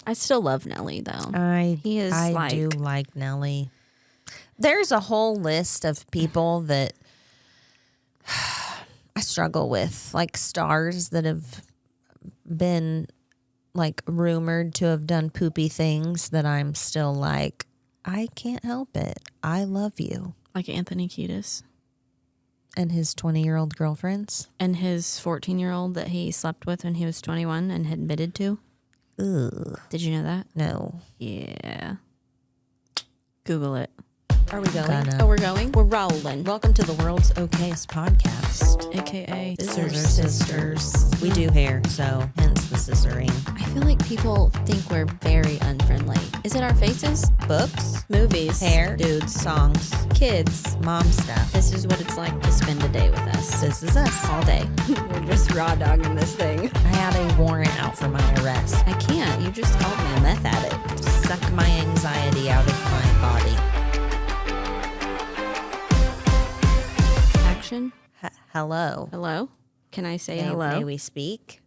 I still love Nelly, though. I like, do like Nelly. There's a whole list of people that I struggle with, like stars that have been like rumored to have done poopy things that I'm still like, I can't help it. I love you. Like Anthony Kiedis. And his 20-year-old girlfriends. And his 14-year-old that he slept with when he was 21 and had admitted to. Ugh. Did you know that? No. Yeah. Google it. Are we going? Oh, we're going? We're rolling. Welcome to the world's okayest podcast. AKA Scissor Sisters. We do hair, so hence the scissoring. I feel like people think we're very unfriendly. Is it our faces? Books, Movies. hair, Dudes. songs, Kids. mom stuff. This is what it's like to spend a day with us. This is us. All day. We're just raw dogging this thing. I had a warrant out for my arrest. I can't. You just called me a meth addict. Suck my anxiety out of my body. Action. Hello. Hello? Can I say hello? May we speak?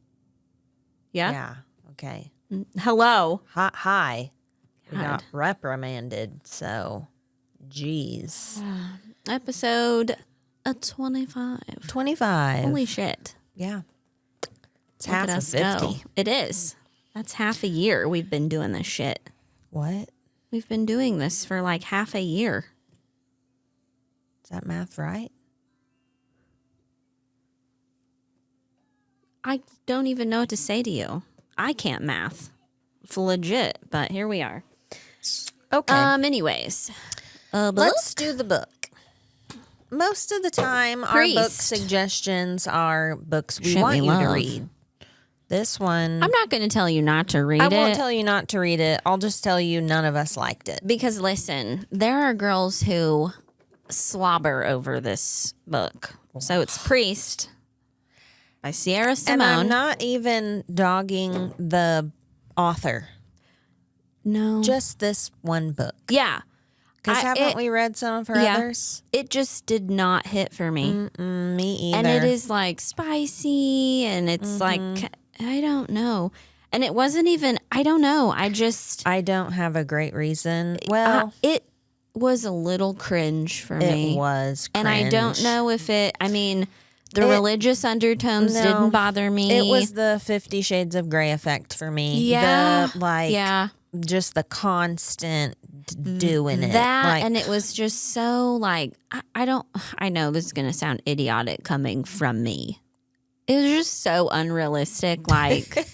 Yeah? Yeah. Okay. Hello. Hi. We God. got reprimanded, so geez. Episode 25. 25. Holy shit. Yeah. It's Look half at of us 50. go. It is. That's half a year we've been doing this shit. What? We've been doing this for like half a year. Is that math right? I don't even know what to say to you. I can't math. It's legit, but here we are. Okay. Anyways. Let's do the book. Most of the time, our book suggestions are books we want you to read. This one, I'm not going to tell you not to read it. I won't tell you not to read it. I'll just tell you none of us liked it. Because listen, there are girls who slobber over this book. So it's Priest by Sierra Simone. And I'm not even dogging the author. No. Just this one book. Yeah. Because haven't we read some of her others? It just did not hit for me. Me either. And it is like spicy and it's like, I don't know. And it wasn't even, I don't know. I don't have a great reason. Well, it was a little cringe for me. It was cringe. And I don't know if the religious undertones didn't bother me. It was the 50 Shades of Grey effect for me. Yeah. Just the constant doing it. And it was just so like, I know this is going to sound idiotic coming from me. It was just so unrealistic. Like, it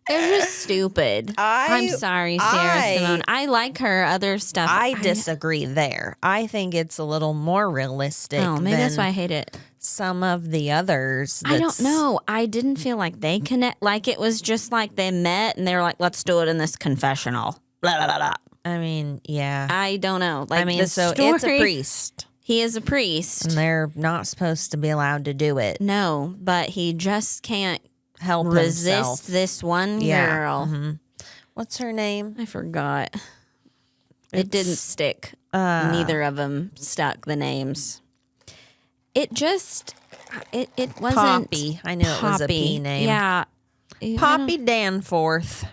was just stupid. I'm sorry, Sarah Simone. I like her other stuff. I disagree there. I think it's a little more realistic. Oh, maybe that's why I hate it. Some of the others. I don't know. I didn't feel like they connect. Like it was just like they met and they were like, let's do it in this confessional. Blah, blah, blah, blah. I mean, yeah. I don't know. Like, it's a priest. He is a priest. And they're not supposed to be allowed to do it. No, but he just can't help resist himself. This one girl. Mm-hmm. What's her name? I forgot. It didn't stick. Neither of them stuck, the names. It just, it wasn't. Poppy. I knew it was a P name. Yeah. Poppy Danforth.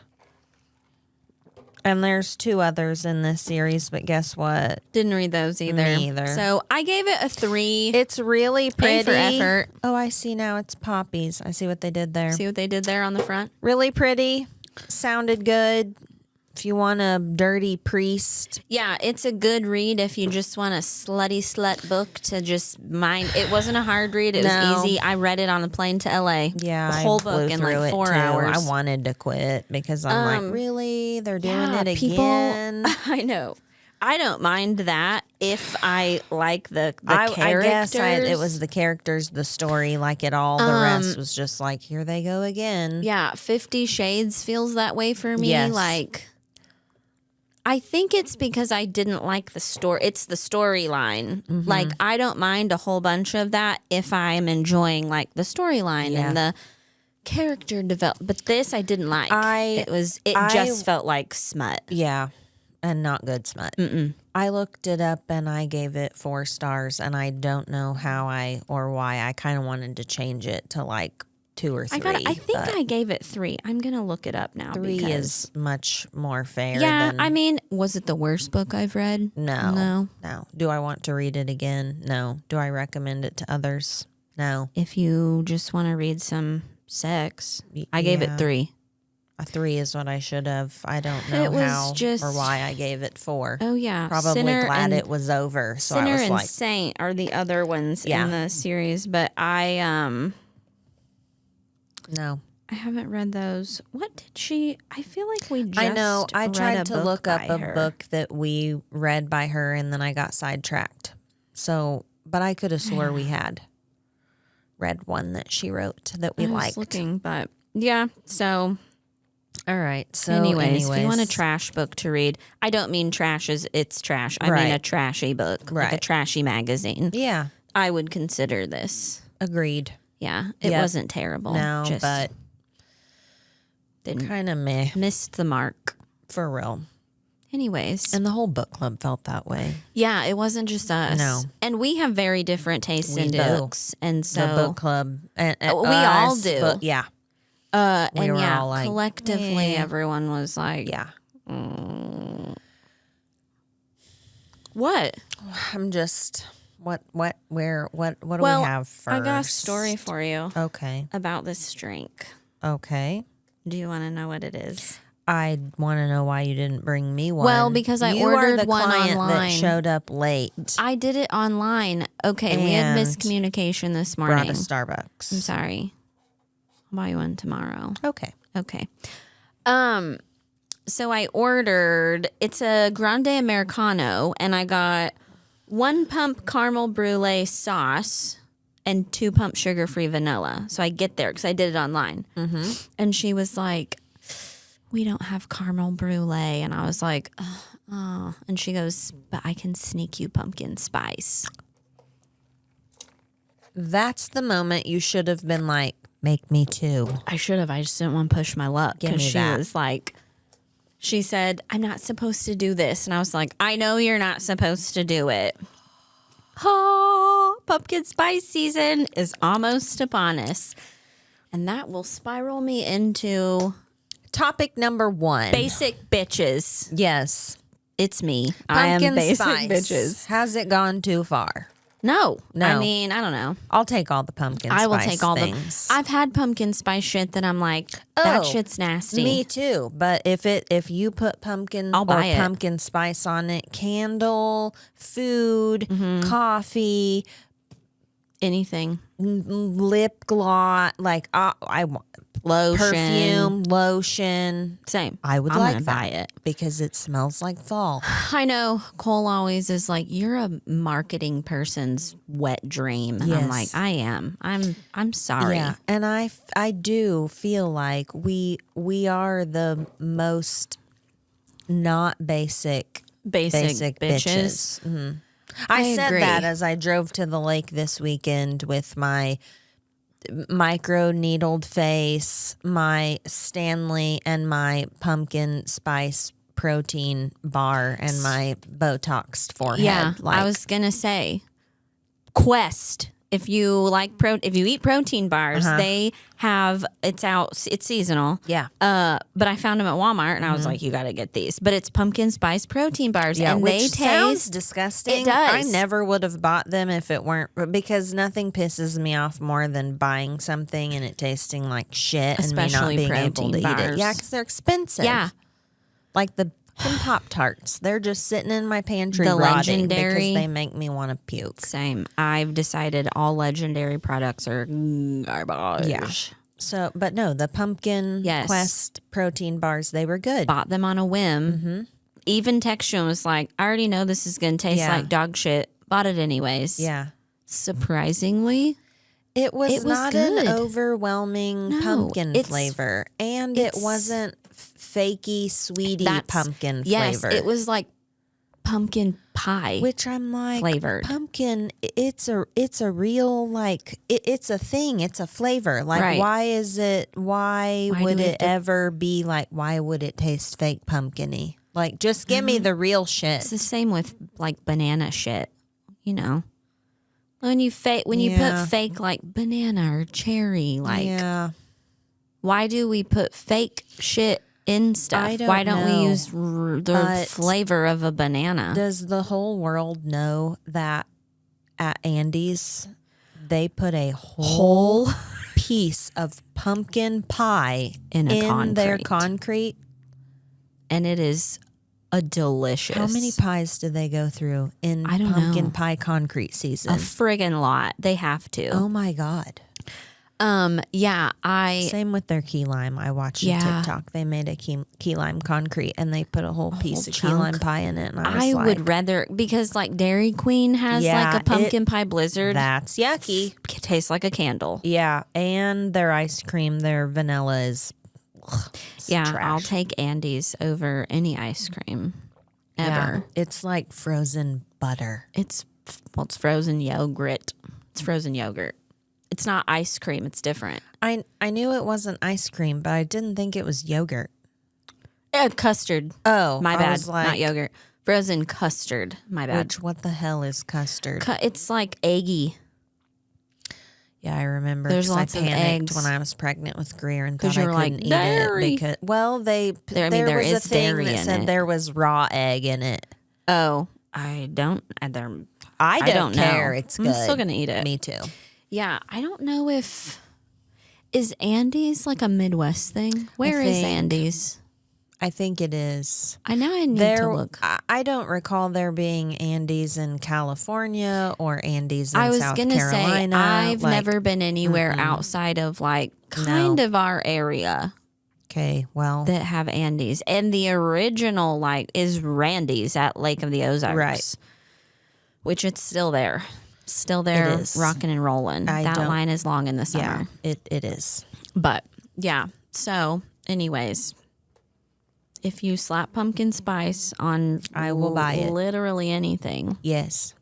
And there's two others in this series, but guess what? Didn't read those either. Me either. So I gave it a 3. It's really pretty. A for effort. Oh, I see now. It's poppies. I see what they did there. See what they did there on the front? Really pretty. Sounded good. If you want a dirty priest. Yeah, it's a good read if you just want a slutty slut book to just mind. It wasn't a hard read. It was easy. I read it on the plane to LA. Yeah, the whole book in like 4 hours. I wanted to quit because I'm like, really? They're doing it again? I know. I don't mind that if I like the characters. I guess it was the characters, the story, like it all. The rest was just like, here they go again. Yeah, 50 Shades feels that way for me. Yes. Like, I think it's because I didn't like the story. It's the storyline. Mm-hmm. Like, I don't mind a whole bunch of that if I'm enjoying like the storyline and the character development. But this I didn't like. It just felt like smut. Yeah, and not good smut. I looked it up and I gave it 4 stars, and I don't know how or why. I kind of wanted to change it to like 2 or 3. I think but I gave it 3. I'm gonna look it up now. 3 because, is much more fair. yeah. than, I mean, was it the worst book I've read? No. Do I want to read it again? No. Do I recommend it to others? No. If you just want to read some sex, I gave it 3. A 3 is what I should have. I don't know It was how just- or why I gave it 4. Oh yeah, Probably Sinner glad and, it was over. So Sinner I was and like, Saint are the other ones in the series, but I no. I haven't read those. What did she? I feel like we just I know. I read tried a to book look up by a her. book that we read by her, and then I got sidetracked. So, but I could have swore we had read one that she wrote that we I was liked. looking, but yeah. So, All right. So, anyways, if you want a trash book to read, I don't mean trash as it's trash. I mean a trashy book, like a Right. trashy magazine. yeah, I would consider this. agreed. Yeah, it Yep. wasn't terrible. No, just but didn't kind of meh missed the mark. for real. Anyways, And the whole book club felt that way. yeah, it wasn't just us. No. And we have very different tastes We in do. books, and so The book club. And we all us, do. but yeah. we and were yeah, all like, collectively, eh. everyone was like, Yeah. "What?" I'm just, what do we Well, have first? I got a story for you Okay. about this drink. Okay. Do you want to know what it is? I want to know why you didn't bring me one. Well, because I you are ordered the one client online. that showed up late. I did it online. Okay, we had And miscommunication this Brought morning. a Starbucks. I'm sorry. I'll buy you one tomorrow. Okay. Okay. So I ordered, it's a grande Americano, and I got 1 pump caramel brulee sauce and 2 pump sugar-free vanilla. So I get there because I did it online. Mm-hmm. And she was like, "We don't have caramel brulee." And I was like, oh. And she goes, "But I can sneak you pumpkin spice." That's the moment you should have been like, make me 2. I should have. I just didn't want to push my luck Give because me she that. was like, she said, "I'm not supposed to do this." And I was like, "I know you're not supposed to do it." Oh, pumpkin spice season is almost upon us. And that will spiral me into Topic number 1. basic bitches. Yes. It's me. I am Pumpkin basic spice. bitches. Has it gone too far? No. No. I mean, I don't know. I'll take all the pumpkin spice I will take all things. I've had pumpkin spice shit that I'm like, that Oh, shit's nasty. Me too. But if you put pumpkin I'll buy or it. pumpkin spice on it, candle, food, Mm-hmm. coffee, Anything. lip gloss, like I want Lotion. perfume, lotion. Same. I would I'm like gonna that buy it. because it smells like fall. I know Cole always is like, "You're a marketing person's wet dream," and I'm Yes. like, "I am. I'm sorry." Yeah, and I do feel like we are the most not basic Basic bitches. Mhm. I said agree. that as I drove to the lake this weekend with my micro needled face, my Stanley, and my pumpkin spice protein bar, and my Botoxed forehead. Yeah, I was gonna say, Quest. If you like if you eat protein bars, they have it's seasonal. Yeah. But I found them at Walmart, and I was like, "You got to get these." But it's pumpkin spice protein bars, Yeah, and which they sounds taste. disgusting. It does. I never would have bought them if it weren't because nothing pisses me off more than buying something and it tasting like shit and me Especially not being able protein to eat it. bars. Yeah, because they're expensive. Yeah. Like the Pop Tarts, they're just sitting in my pantry The rotting Legendary- because they make me want to puke. Same. I've decided all legendary products are garbage. Yeah. So, but no, the pumpkin Yes. Quest protein bars, they were good. Bought them on a whim. Even texture was like, "I already know this is going to taste Yeah. like dog shit." Bought it anyways. Yeah. Surprisingly, It was, It was not good. an overwhelming No, pumpkin it's- flavor, and it wasn't fakey, sweetie That's- pumpkin yes, flavor. it was like pumpkin pie. which I'm like flavored. pumpkin. It's a real like it's a thing. It's a flavor. Like Right. why is it? Why Why would do we have it to- ever be like? Why would it taste fake pumpkin-y? Like just give me the real shit. It's the same with like banana shit, you know. When you put fake like banana or cherry, like why do we put fake shit in stuff? Why don't we use the flavor of a banana? Does the whole world know that at Andy's they put a whole piece of pumpkin pie in their concrete? And it is a delicious. How many pies do they go through in pumpkin pie concrete season? A friggin' lot. They have to. Oh my God. Same with their key lime. I watched a TikTok. They made a key lime concrete and they put a whole piece of key lime pie in it. And I would rather, because like Dairy Queen has like a pumpkin pie blizzard. That's yucky. It tastes like a candle. Yeah. And their ice cream, their vanilla is trash. I'll take Andy's over any ice cream ever. Yeah, it's like frozen butter. It's frozen yogurt. It's frozen yogurt. It's not ice cream. It's different. I knew it wasn't ice cream, but I didn't think it was yogurt. Custard. Oh, my bad. Not yogurt. Frozen custard. My bad. What the hell is custard? It's like eggy. Yeah, I remember. There's lots I of eggs. when I was pregnant with Greer and thought I couldn't like, eat dairy. it because there was a thing that said there was raw egg in it. Oh, I don't. I don't care. Know. It's good. I'm still gonna eat it. Me too. Yeah, I don't know if is Andy's like a Midwest thing. Where is Andy's? I think it is. I need to look. I don't recall there being Andy's in California or Andy's in South Carolina. I was gonna say I've never been anywhere outside of like kind of our area. Okay, well, that have Andy's, and the original like is Randy's at Lake of the Ozarks, right? Which it's still there. Still there, rocking and rolling. That line is long in the summer. Yeah, it is. But yeah. So, anyways, if you slap pumpkin spice on, I will buy it. Literally anything. Yes.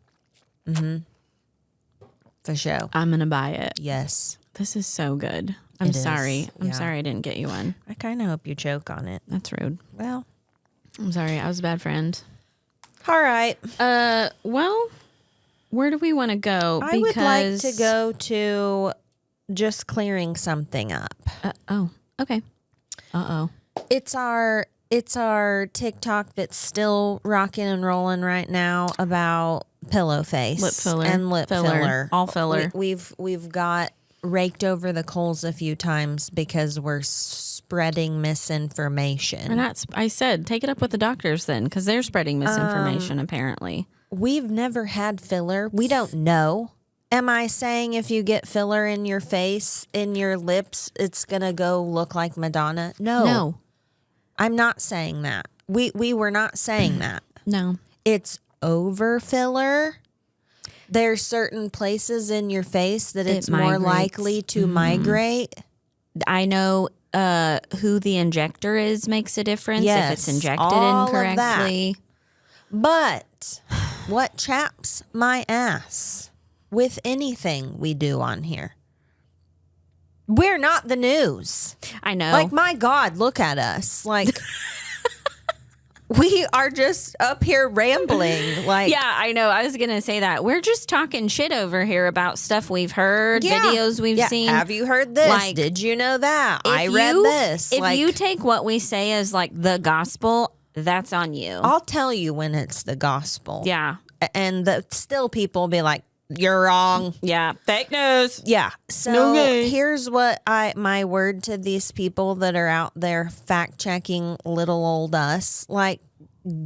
For sure. I'm gonna buy it. Yes. This is so good. I'm sorry. I'm sorry I didn't get you one. I kind of hope you choke on it. That's rude. Well, I'm sorry. I was a bad friend. All right. Well. Where do we want to go? I would like to go to just clearing something up. Okay. It's our TikTok that's still rocking and rolling right now about pillowface, lip filler, and lip filler. All filler. We've got raked over the coals a few times because we're spreading misinformation. And I said, take it up with the doctors then, because they're spreading misinformation apparently. We've never had filler. We don't know. Am I saying if you get filler in your face, in your lips, it's going to go look like Madonna? No. I'm not saying that. We were not saying that. No. It's over filler. There's certain places in your face that it's more likely to migrate. I know who the injector is makes a difference if it's injected incorrectly. But what chaps my ass with anything we do on here? We're not the news. I know. Like, my God, look at us. Like, we are just up here rambling. Like, yeah, I know. I was going to say that. We're just talking shit over here about stuff we've heard, videos we've seen. Have you heard this? Like, did you know that? I read this. If you take what we say as like the gospel, that's on you. I'll tell you when it's the gospel. Yeah. And still people be like, you're wrong. Yeah. Fake news. Yeah. So here's what my word to these people that are out there fact checking little old us. Like,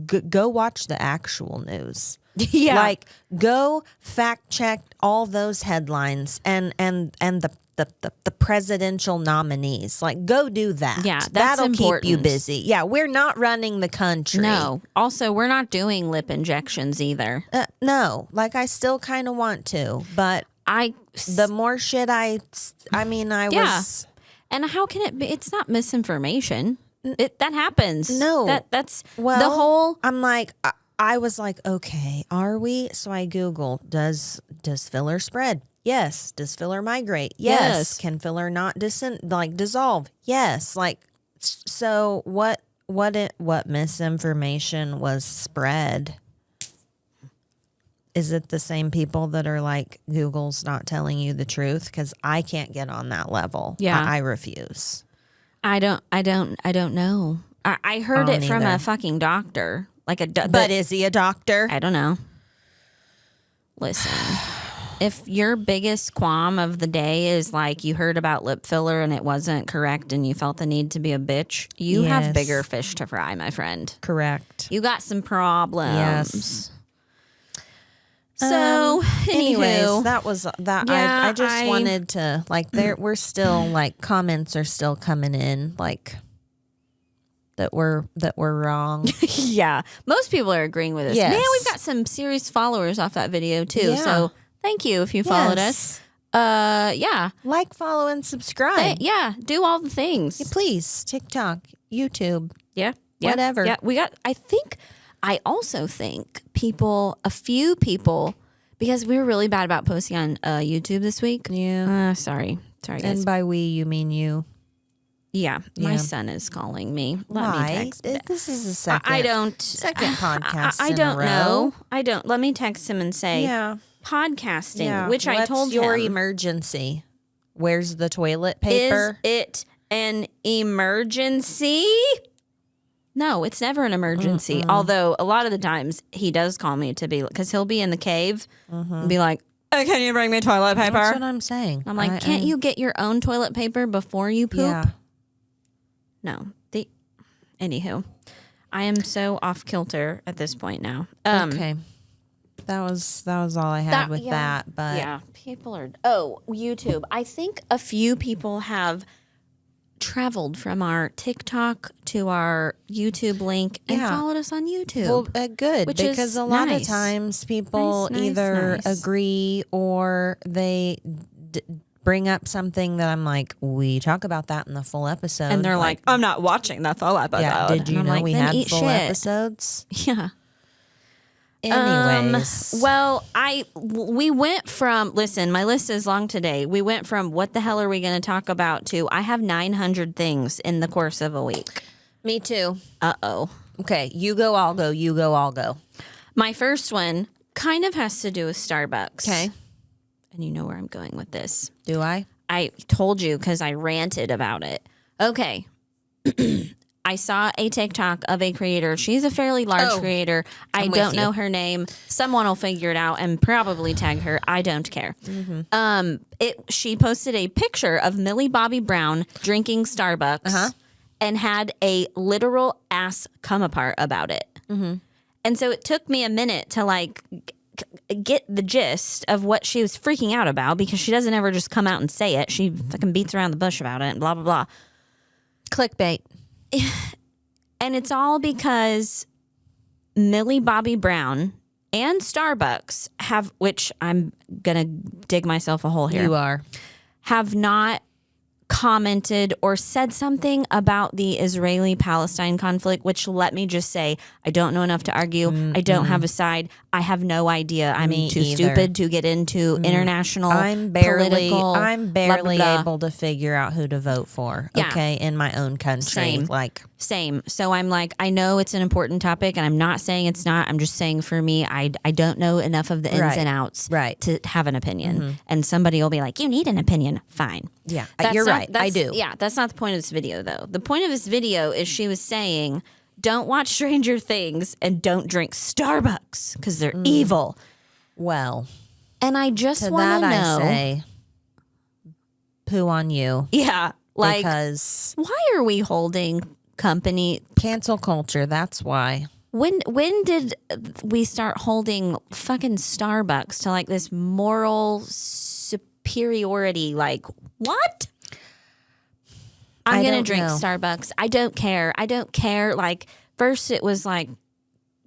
go watch the actual news. Yeah. Like, go fact check all those headlines and the presidential nominees. Like, go do that. Yeah, that's that'll important. Keep you busy. Yeah, we're not running the country. No. Also, we're not doing lip injections either. No. Like, I still kind of want to, but the more shit was. And how can it be? It's not misinformation. That happens. No. That's the whole. I'm like, I was like, okay, are we? So I Googled, does filler spread? Yes. Does filler migrate? Yes. Can filler not dissolve? Yes. Like, so what misinformation was spread is it the same people that are like, Google's not telling you the truth? Because I can't get on that level. Yeah. I refuse. I don't know. I heard I don't it from either. a fucking doctor. Like But is he a doctor? I don't know. Listen, if your biggest qualm of the day is like you heard about lip filler and it wasn't correct and you felt the need to be a bitch, you have Yes. bigger fish to fry, my friend. Correct. You got some problems. Yes. So, anyways, anywho, that was that. Yeah, I just wanted to like we're still like comments are still coming in like that we're wrong. yeah, most people are agreeing with us. Yes. Man, we've got some serious followers off that video too. Yeah. So thank you if you followed us. Yeah, Like, follow, and subscribe. yeah, do all the things. Please, TikTok, YouTube. Yeah, Whatever. Yeah, I also think a few people, because we were really bad about posting on YouTube this week. Yeah. Sorry, guys. And by we, you mean you. Yeah, my Yeah. son is calling me. Let Why? me text. This is the second. I don't. Second podcast. I in don't a row. know. I don't. Let me text him and say podcasting, which I What's told your him. emergency? Where's the toilet paper? Is it an emergency? No, it's never an emergency. Although a lot of the times he does call me to be, because he'll be in the cave and be like, "Oh, can you bring me toilet paper?" That's what I'm saying. I'm like, can't you get your own toilet paper before you poop? Yeah. No. Anywho, I am so off kilter at this point now. Okay. That was all I had with that. But yeah, people are. Oh, YouTube. I think a few people have traveled from our TikTok to our YouTube link and Yeah. followed us on YouTube. well, good, Which because is a lot nice. of times people Nice, either nice. agree or they bring up something that I'm like, we talk about that in the full episode, and they're like, I'm not watching the full episode. yeah, did you And I'm know like, we then had eat full shit. episodes? Yeah. Anyways, Well, we went from, listen, my list is long today. We went from what the hell are we going to talk about to I have 900 things in the course of a week. me too. Uh-oh. Okay, you go, I'll go. You go, I'll go. My first one kind of has to do with Starbucks. Okay. And you know where I'm going with this. Do I? I told you because I ranted about it. Okay. I saw a TikTok of a creator. She's a fairly large creator. I with don't you. know her name. Someone will figure it out and probably tag her. I don't care. She posted a picture of Millie Bobby Brown drinking Starbucks and had a literal ass come apart about it. And so it took me a minute to like get the gist of what she was freaking out about, because she doesn't ever just come out and say it. She fucking beats around the bush about it and blah, blah, blah. Clickbait. And it's all because Millie Bobby Brown and Starbucks have, which I'm going to dig myself a hole here, You are. have not commented or said something about the Israeli-Palestine conflict, which, let me just say, I don't know enough to argue. I don't have a side. I have no idea. I'm Me too either. stupid to get into international I'm barely political, blah, blah, blah. able to figure out who to vote for. Yeah. Okay, in my own country. Same. Like, Same. So I'm like, I know it's an important topic, and I'm not saying it's not. I'm just saying for me, I don't know enough of the ins Right. and outs Right. to have an opinion. And somebody will be like, you need an opinion. Fine. yeah, That's you're not- right. I that's- do. Yeah, that's not the point of this video, though. The point of this video is she was saying, don't watch Stranger Things and don't drink Starbucks because they're evil. Well, And I just to want that to know. I say, poo on you. Yeah. Like, Because why are we holding company? cancel culture, that's why. When did we start holding fucking Starbucks to like this moral superiority? Like, what? I'm I going to don't drink know. Starbucks. I don't care. I don't care. Like, first it was like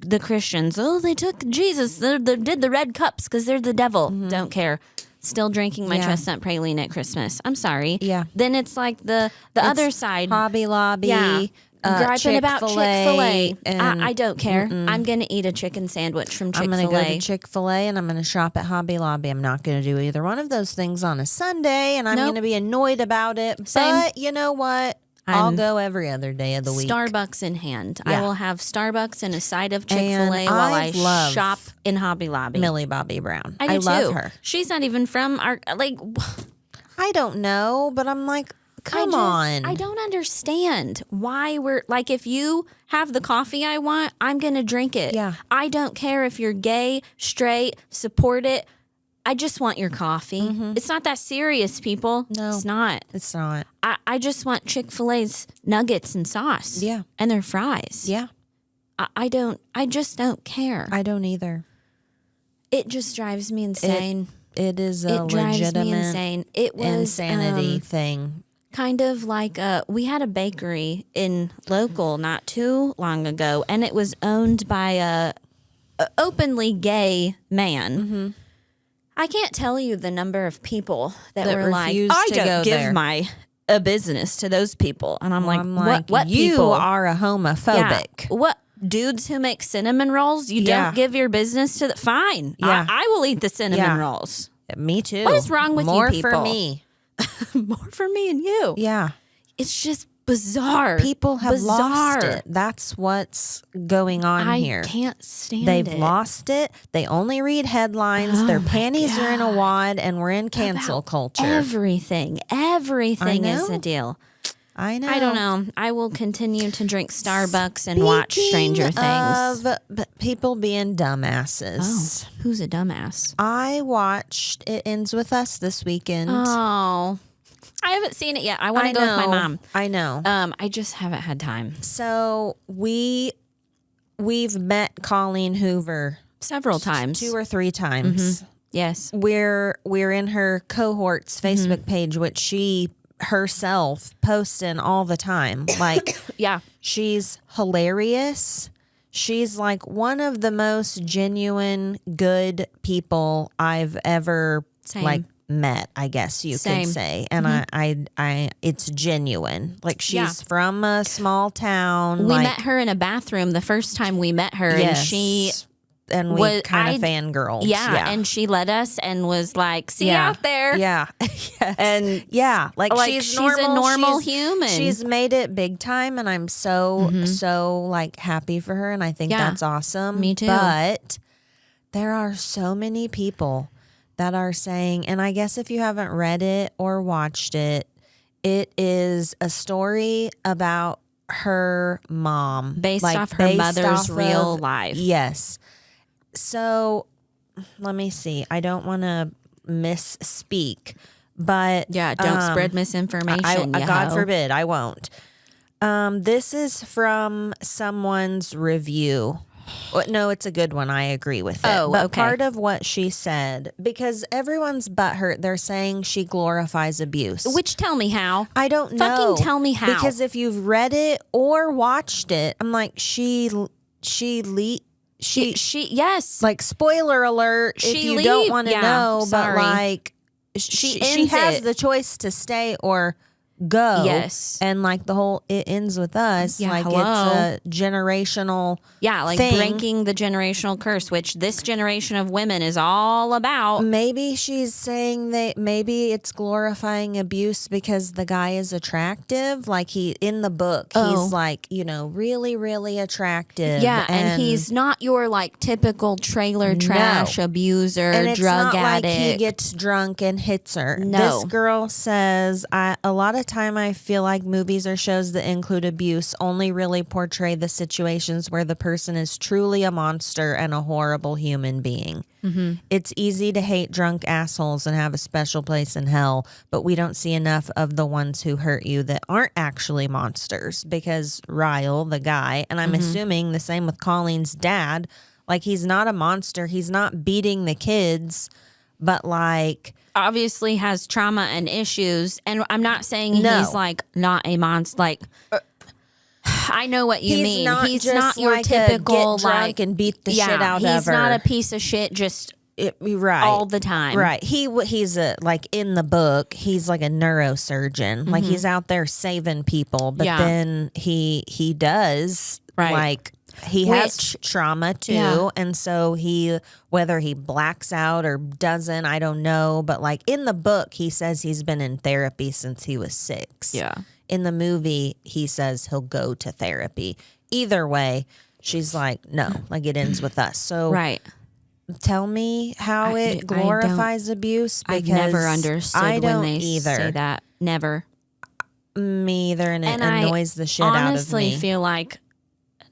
the Christians. Oh, they took Jesus. They did the red cups because they're the devil. Don't care. Still drinking my Yeah. chestnut praline at Christmas. I'm sorry. Yeah. Then it's like the other side. Hobby Lobby. Yeah. Griping about Chick-fil-A. and I don't care. I'm going to eat a chicken sandwich from I'm Chick-fil-A. going to go to Chick-fil-A and I'm going to shop at Hobby Lobby. I'm not going to do either one of those things on a Sunday, and I'm Nope. going to be annoyed about it. Same. But you know what? I'll go every other day of the week. Starbucks in hand. Yeah. I will have Starbucks and a side of Chick-fil-A while I love shop in Hobby Lobby. Millie Bobby Brown. I do love too. her. She's not even from our, like, I don't know, but I'm like, come on. I don't understand why we're, like, if you have the coffee I want, I'm going to drink it. Yeah. I don't care if you're gay, straight, support it. I just want your coffee. It's not that serious, people. No. It's not. It's not. I just want Chick-fil-A's nuggets and sauce. Yeah. And their fries. Yeah. I just don't care. I don't either. It just drives me insane. It is a It drives me legitimate insane. It was insanity thing. kind of like we had a bakery in local not too long ago, and it was owned by a openly gay man. I can't tell you the number of people that were like, refused I to don't go give there. my a business to those people. And I'm like, what you people? are a homophobic. Yeah. What dudes who make cinnamon rolls? You Yeah. don't give your business to the fine. Yeah. I will eat the cinnamon Yeah. rolls. Me too. What is wrong with you More people? for me. More for me and you. Yeah. It's just bizarre. People have lost Bizarre. it. That's what's going on I here. can't stand They've it. lost it. They only read headlines. Their panties are in a wad, and we're in cancel About culture. Everything is know. a deal. I know. I don't know. I will continue to drink Starbucks and watch Stranger Things. Of people being dumbasses. Who's a dumbass? I watched It Ends With Us this weekend. Oh, I haven't seen it yet. I want to go with my mom. I know. I just haven't had time. So we've met Colleen Hoover Several times. 2 or 3 times. Yes. We're in her cohort's Facebook page, which she herself posts in all the time. Like, Yeah. she's hilarious. She's like one of the most genuine, good people I've ever Same. like met, I guess you Same. could say. And I it's genuine. Like, she's Yeah. from a small town. We like, met her in a bathroom the first time we met her, and yes. she and we kind of fangirled. Yeah, and she led us and was like, "See you out there." Yeah. Yes. And yeah, like she's a normal human. She's made it big time, and I'm so like happy for her, and I think Yeah. that's awesome. Me too. But there are so many people that are saying, and I guess if you haven't read it or watched it, it is a story about her mom, based like, off her based mother's off real of- life. Yes. So let me see. I don't want to misspeak, but Yeah, don't spread misinformation. God yo. forbid, I won't. This is from someone's review. Well, no, it's a good one. I agree with it. Oh, but okay. part of what she said, because everyone's butthurt, they're saying she glorifies abuse. Which tell me how. I don't know. Fucking tell me how. Because if you've read it or watched it, I'm like, she yes. like, spoiler alert, if She you don't leave- want to yeah, know, sorry. but like she has ends it. the choice to stay or go. Yes. And like the whole It Ends With Us, Yeah, like hello. it's a generational Yeah, like thing. breaking the generational curse, which this generation of women is all about. Maybe she's saying that maybe it's glorifying abuse because the guy is attractive. Like, he in the book, Oh. he's like, really, really attractive. Yeah, and he's not your like typical trailer trash abuser, and it's drug not addict. like he gets drunk and hits her. No. This girl says, a lot of time I feel like movies or shows that include abuse only really portray the situations where the person is truly a monster and a horrible human being. Mm-hmm. It's easy to hate drunk assholes and have a special place in hell, but we don't see enough of the ones who hurt you that aren't actually monsters, because Ryle, the guy, and I'm assuming the same with Colleen's dad, like, he's not a monster. He's not beating the kids, but like, Obviously has trauma and issues, and I'm not saying No. he's like not a monster. Like, I know what you mean. He's just not your like typical get drunk like and beat the shit out of her. He's not a piece of shit. Just right all the time. Right. He's a, like, in the book, he's like a neurosurgeon. Like, he's out there saving people, but Yeah. then he does Right. like, he has trauma too. Yeah. And so whether he blacks out or doesn't, I don't know. But like, in the book, he says he's been in therapy since he was 6. Yeah. in the movie, he says he'll go to therapy. Either way, she's like, no, like it ends with us. So Right. tell me how it I glorifies abuse. Because I've never understood I don't when they either. say that. Never. Me either, and it And annoys the shit out of me. Honestly, feel like,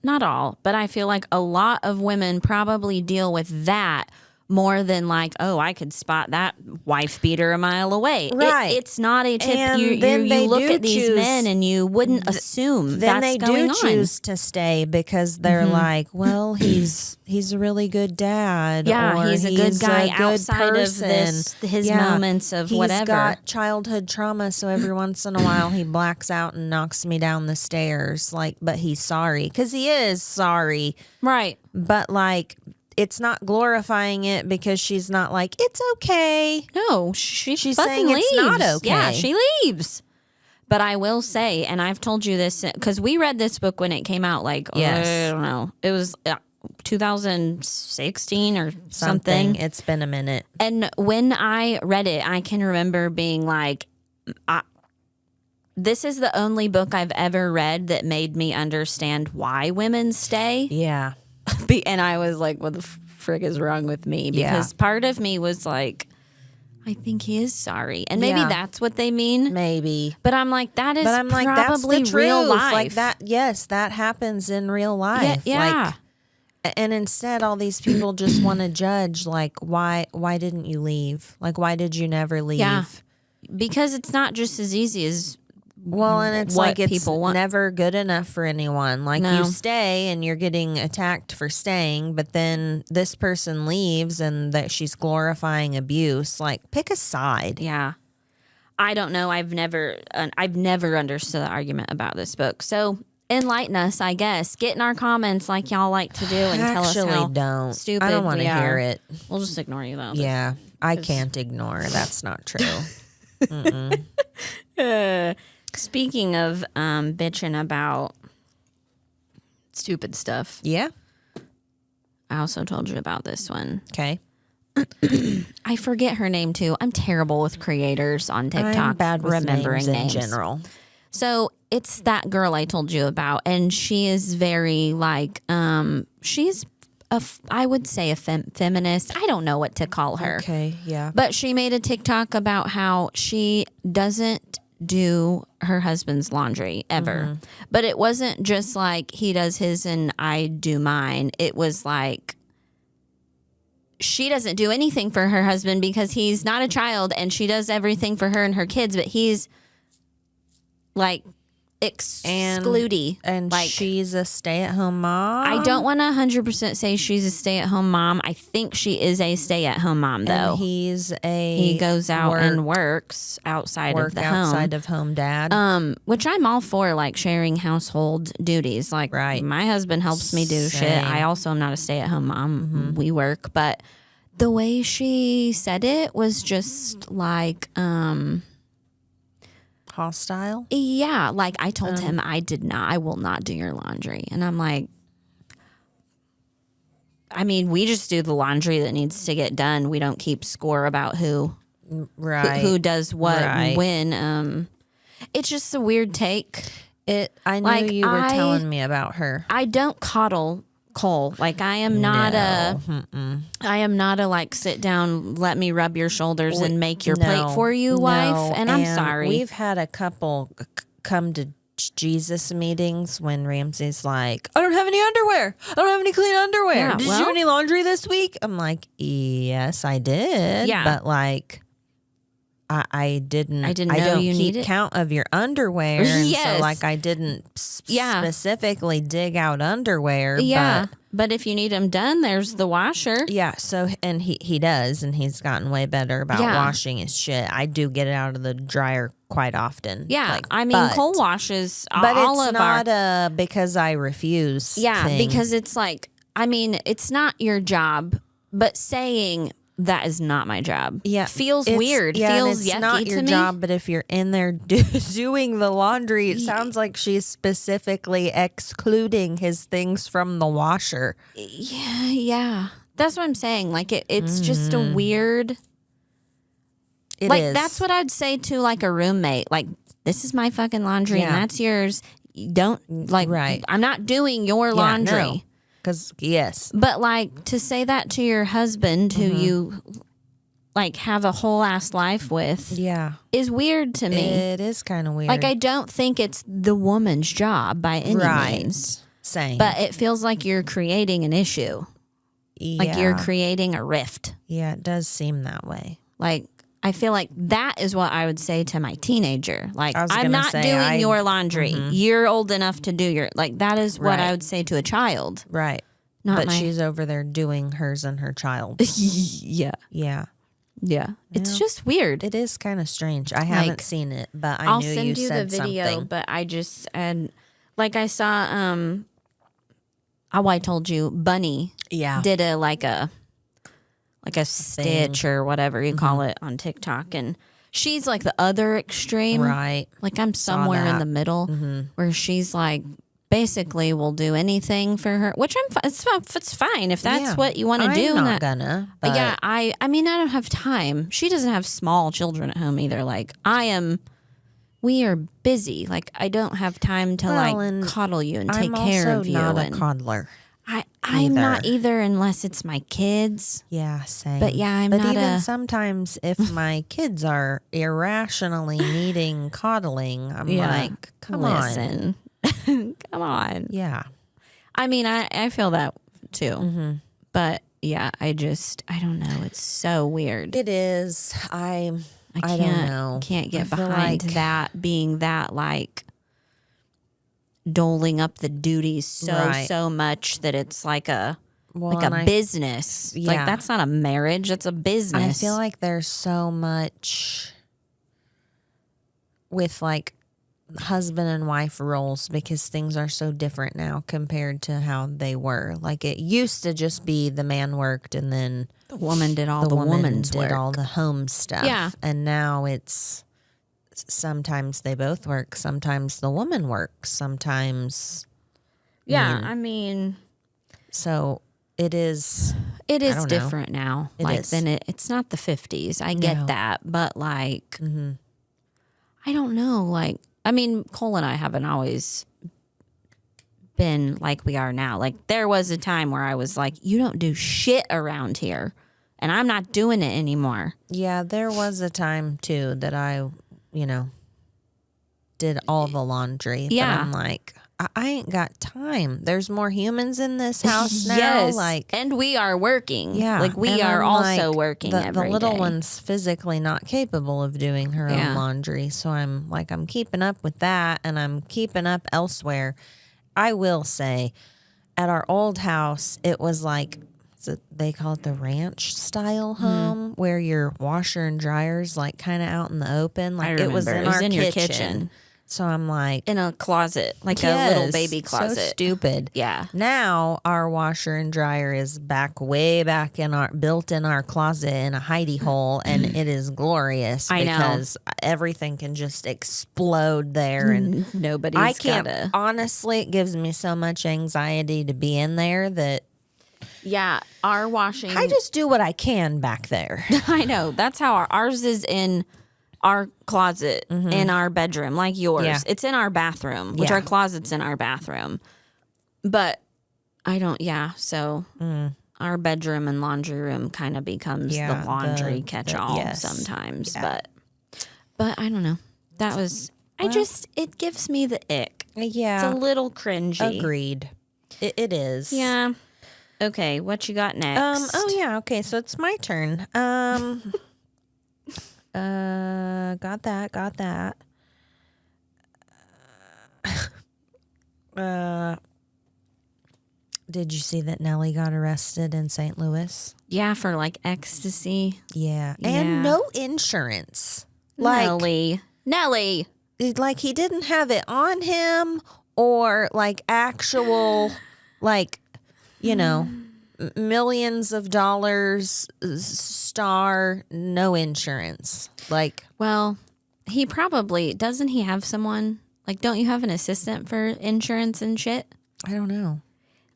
not all, but I feel like a lot of women probably deal with that more than like, oh, I could spot that wife beater a mile away. Right. It's not a tip. And You then they look do at these choose- men and you wouldn't assume then that's they going do on. choose to stay because they're like, well, he's a really good dad. Yeah, or he's a good guy good outside person. of this, his moments of he's whatever. got childhood trauma, so every once in a while he blacks out and knocks me down the stairs. Like, but he's sorry because he is sorry. Right. But like, it's not glorifying it because she's not like, it's okay. No, she's She's fucking saying leaves. it's not okay. Yeah, she leaves. But I will say, and I've told you this because we read this book when it came out. Like, Yes. I don't know, it was 2016 or something. It's been a minute. And when I read it, I can remember being like, this is the only book I've ever read that made me understand why women stay. Yeah. And I was like, what the frig is wrong with me? Because part of me was like, I think he is sorry. And maybe that's what they mean. Maybe. But I'm like, that is But I'm like, probably that's the truth. real life. Like that, yes, that happens in real life. Yeah. Like, and instead, all these people just want to judge. Like, why didn't you leave? Like, why did you never leave? Yeah. Because it's not just as easy as Well, and it's what like it's people want. never good enough for anyone. Like No. you stay and you're getting attacked for staying, but then this person leaves and that she's glorifying abuse. Like, pick a side. Yeah. I don't know. I've never understood the argument about this book. So enlighten us, I guess. Get in our comments like y'all like to do and tell us how Don't. stupid I don't want to we hear are. it. We'll just ignore you though. Yeah, I can't ignore. That's not true. Speaking of bitching about stupid stuff, Yeah. I also told you about this one. Okay. I forget her name too. I'm terrible with creators on TikTok. I'm bad with remembering names in general. So it's that girl I told you about, and she is very like she's I would say a feminist. I don't know what to call her. Okay. Yeah. But she made a TikTok about how she doesn't do her husband's laundry ever. But it wasn't just like he does his and I do mine. It was like she doesn't do anything for her husband because he's not a child and she does everything for her and her kids, but he's like excludey. And like, she's a stay-at-home mom. I don't want to 100% say she's a stay-at-home mom. I think she is a stay-at-home mom, though. And he goes out and works outside of the outside of home dad. which I'm all for, like sharing household duties. Like, Right. my husband helps me do shit. Same. I also am not a stay-at-home mom. We work, but the way she said it was just like, Hostile. yeah, like I told him I will not do your laundry. And I'm like, I mean, we just do the laundry that needs to get done. We don't keep score about who does what and when. It's just a weird take. I knew Like, you were telling me about her. I don't coddle Cole. Like I am not I am not a like sit down, let me rub your shoulders and make your plate for you wife. And I'm sorry. We've had a couple come to Jesus meetings when Ramsey's like, I don't have any underwear. I don't have any clean underwear. Yeah, Did you do any laundry this week? I'm like, yes, I did. Yeah. But like, I didn't know don't you keep need it. count of your underwear. And Yes. so like I didn't Yeah. specifically dig out underwear. yeah. But But if you need them done, there's the washer. yeah, so and he does, and he's gotten way better about washing his shit. I do get it out of the dryer quite often. Yeah. like, I mean, but, Cole washes but all it's of our. not a because I refuse. Yeah, thing. because it's like, I mean, it's not your job, but saying that is not my job. Feels it's- weird. Yeah, and Feels it's yucky not to your me. job. But if you're in there doing the laundry, it sounds like she's specifically excluding his things from the washer. Yeah. That's what I'm saying. Like it's just a weird. It like is. that's what I'd say to like a roommate. Like, this is my fucking laundry and Yeah. that's yours. You don't like. Right. I'm not doing your laundry. Because, yes. But like to say that to your husband, who Mm-hmm. you like have a whole ass life with, Yeah. is weird to me. It is kind of weird. Like, I don't think it's the woman's job by any means. Same. But it feels like you're creating an issue. Like you're creating a rift. Yeah, it does seem that way. Like, I feel like that is what I would say to my teenager. Like, I was I'm gonna not say, doing your laundry. You're old enough to do your, like, that is what Right. I would say to a child. Right. Not But my, she's over there doing hers and her child. yeah. Yeah. Yeah. It's just weird. It is kind of strange. I haven't seen it, but I I'll knew send you you the said video, something. but I just, and like I saw, I told you, Bunny Yeah. did like a stitch or whatever you call it on TikTok, and she's like the other extreme. Right. Like I'm somewhere in that. the middle where she's like basically will do anything for her, which it's fine if that's Yeah. what you want to I'm do. not gonna. But Yeah, I mean I don't have time. She doesn't have small children at home either. Like we are busy. Like I don't have time to and coddle you and take I'm care also of you. not a And coddler. I'm not either unless it's my kids. Yeah, same. But yeah, I'm but not even sometimes if my kids are irrationally needing coddling, I'm like, come on. Listen. Come on. Yeah. I mean, I feel that too. But yeah, I don't know. It's so weird. It is. I don't know. Can't get I feel behind like- that being that like doling up the duties so much that it's like a business. Like Yeah. that's not a marriage, that's a business. I feel like there's so much with like husband and wife roles because things are so different now compared to how they were. Like it used to just be the man worked and then the woman did all the the woman woman's did work. all the home stuff. Yeah. And now it's sometimes they both work, sometimes the woman works, sometimes I mean so it is it I is don't know. different now. It like is. then it's not the 50s. I get No. that, but like I don't know. Like I mean, Cole and I haven't always been like we are now. Like there was a time where I was like, you don't do shit around here, and I'm not doing it anymore. Yeah, there was a time too that I, did all the laundry. Yeah. But I'm like, I ain't got time. There's more humans in this house now. Yes, Like, and we are working. yeah. like we and are I'm also like, working the every little day. one's physically not capable of doing her Yeah. own laundry. So I'm like, I'm keeping up with that and I'm keeping up elsewhere. I will say at our old house, it was like, they call it the ranch style home where your washer and dryer's like kind of out in the open. Like I it was remember. in It was our in your kitchen. kitchen. So I'm like, In a closet, like a little yes, baby closet. So stupid. Yeah. Now our washer and dryer is way back built in our closet in a hidey hole, and it is glorious I know. because everything can just explode there. And Nobody's I can't. gotta. Honestly, it gives me so much anxiety to be in there that Yeah, our washing. I just do what I can back there. I know. That's how ours is in our closet in our bedroom, like yours. Yeah. It's in our bathroom, which Yeah. our closet's in our bathroom. But I don't. Yeah, so our bedroom and laundry room kind of becomes Yeah, the laundry the- catch-all yes. sometimes. Yeah. But I don't know. That was. It gives me the ick. Yeah, It's a little cringy. agreed. It is. Yeah. Okay, what you got next? Oh yeah. Okay, so it's my turn. Got that. Did you see that Nelly got arrested in St. Louis? Yeah, for like ecstasy. Yeah. Yeah. And no insurance. Like Nelly. like he didn't have it on him or like actual like millions of dollars star, no insurance. Like, Well, he probably doesn't he have someone like don't you have an assistant for insurance and shit? I don't know.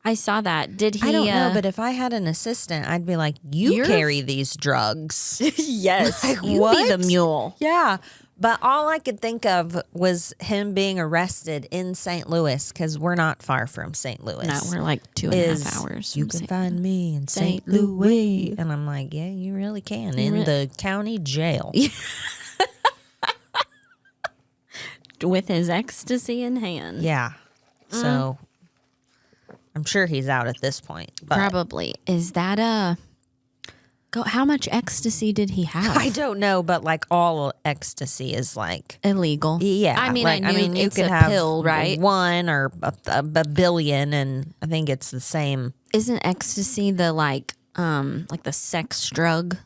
I saw that. Did he? I don't know, but if I had an assistant, I'd be like, you carry these drugs. Yes, Like, you what? be the mule. Yeah. But all I could think of was him being arrested in St. Louis, because we're not far from St. Louis. No, we're like 2.5 hours. You can find me in St. Louis. And I'm like, yeah, you really can. In the county jail. With his ecstasy in hand. Yeah. So I'm sure he's out at this point. But Probably. Is that how much ecstasy did he have? I don't know, but like all ecstasy is like Illegal. yeah. I mean, like, I knew you it's could a have pill, right? one or a billion, and I think it's the same. Isn't ecstasy the like the sex drug?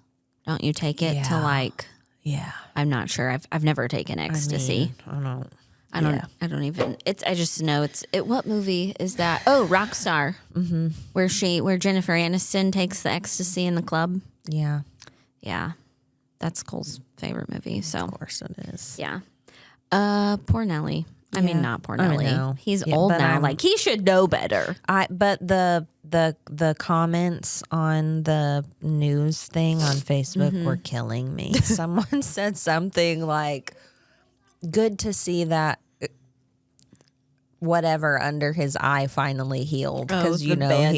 Don't you take it to like? Yeah. I'm not sure. I've never taken ecstasy. I don't. I don't even. I just know it's. What movie is that? Oh, Rockstar. Mm-hmm. Where Jennifer Aniston takes the ecstasy in the club. Yeah. Yeah, that's Cole's favorite movie. So Of course it is. yeah. Poor Nelly. I mean, not poor I Nelly. know. He's Yeah, old but now. Like he should know better. But the comments on the news thing on Facebook were killing me. Someone said something like, "Good to see that whatever under his eye finally healed, because he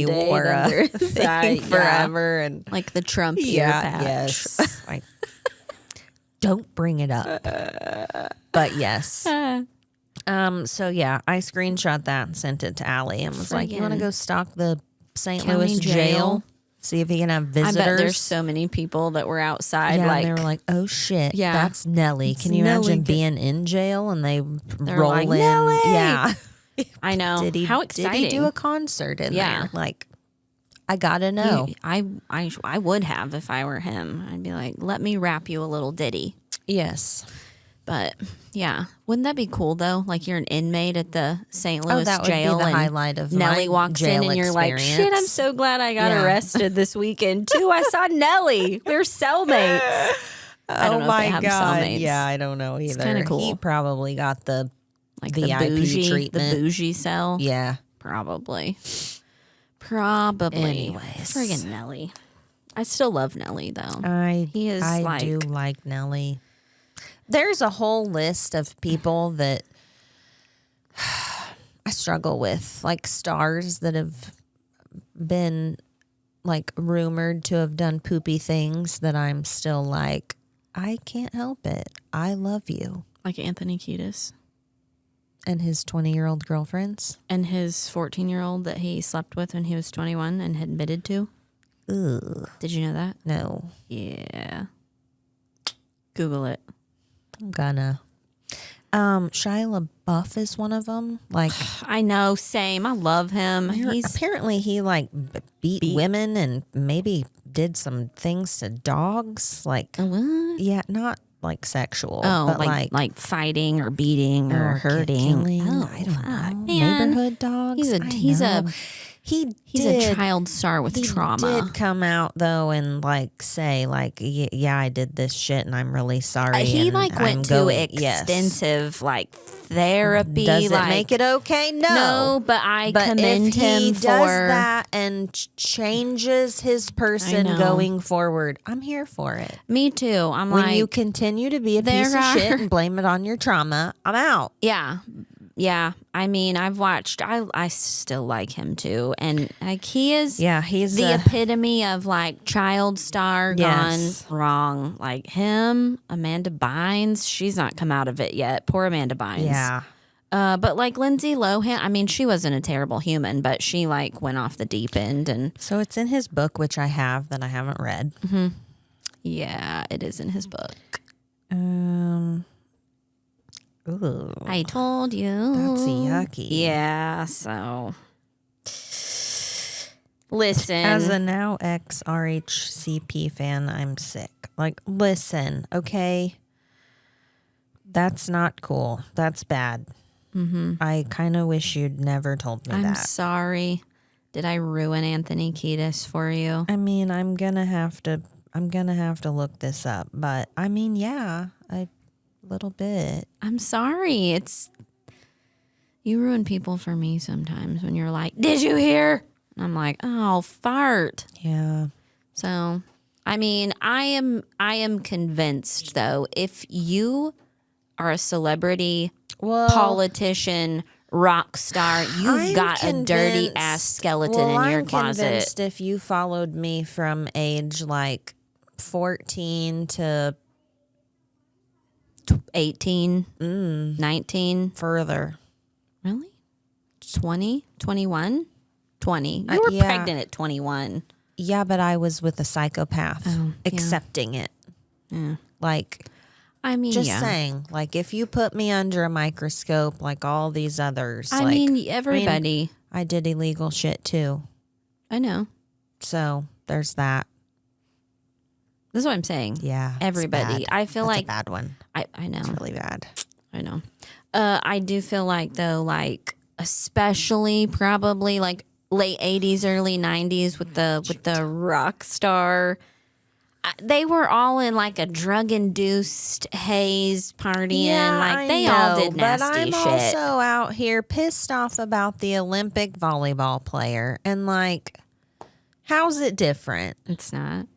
wore a thing forever and Like the Trump ear patch. yes, like don't bring it up." But yes. So yeah, I screenshot that and sent it to Allie and was like, "You want to go stalk the St. County Louis jail? See if he can have visitors." I bet there's so many people that were outside. Yeah, like and they were like, "Oh shit, Yeah. that's Nelly." Can you Nelly. imagine being in jail and they roll like, in? "Nelly!" Yeah. I know. How exciting! Did he do a concert in Yeah. there? Like, I gotta know. I would have if I were him. I'd be like, let me rap you a little ditty. Yes. But yeah, wouldn't that be cool though? Like you're an inmate at the St. Louis that would jail, be the and highlight of Nelly my walks jail in, and you're like, experience. "Shit, I'm so glad I got Yeah. arrested this weekend too. I saw Nelly. We're cellmates." I don't know if they have cellmates. Yeah, I don't know either. kinda cool. He probably got the Like VIP the treatment. bougie cell. Yeah. Probably. Anyways. Friggin' Nelly. I still love Nelly though. I like- do like Nelly. There's a whole list of people that I struggle with, like stars that have been like rumored to have done poopy things that I'm still like, I can't help it. I love you. Like Anthony Kiedis. And his 20-year-old girlfriends. And his 14-year-old that he slept with when he was 21 and had admitted to. Ugh. Did you know that? No. Yeah. Google it. I'm gonna. Shia LaBeouf is one of them. Like, I know, same. I love him. He's apparently he like beat women and maybe did some things to dogs. Like, what? yeah, not like sexual. Oh, but like fighting or beating or hurting. killing. Oh, I don't know. man. Neighborhood dogs. He's He's a child star with trauma. Did come out though and like say like, yeah, I did this shit and I'm really sorry. He and like I'm went to going- yes. extensive like therapy. Does it like, make it okay? No. No, but I commend if he him does for that and changes his person know. going forward, I'm here for it. Me too. I'm When like, you continue to be a there piece of shit are- and blame it on your trauma, I'm out. yeah. Yeah, I mean, I've watched. I still like him too, and like he is. Yeah, he's the epitome of like child star Yes. gone wrong. Like him, Amanda Bynes. She's not come out of it yet. Poor Amanda Bynes. Yeah. But like Lindsay Lohan. I mean, she wasn't a terrible human, but she like went off the deep end, and So it's in his book, which I have that I haven't read. yeah, it is in his book. Ooh, I told you. that's yucky. Yeah. So listen. As a now ex RHCP fan, I'm sick. Like, listen, okay? That's not cool. That's bad. I kind of wish you'd never told me I'm that. sorry. Did I ruin Anthony Kiedis for you? I mean, I'm gonna have to look this up. But I mean, yeah, a little bit. I'm sorry. You ruin people for me sometimes when you're like, "Did you hear?" I'm like, oh, fart. Yeah. So, I mean, I am convinced though, if you are a celebrity, politician, rock star, you've got a dirty ass skeleton in your closet. I'm convinced if you followed me from age like 14 to 18, 19, further. really? 20, 21, 20. You were yeah. pregnant at 21. Yeah, but I was with a psychopath accepting it. Yeah. Like, I mean, just saying, like, if you put me under a microscope like all these others, I mean, everybody. I did illegal shit too. I know. So there's that. This is what I'm saying. Yeah. Everybody. I feel That's like a bad one. I know. It's really bad. I know. I do feel like though, like especially probably like late 80s, early 90s with the rock star. They were all in like a drug induced haze partying. Yeah, like they all did nasty but I'm shit. also out here pissed off about the Olympic volleyball player. And like, how's it different? It's not.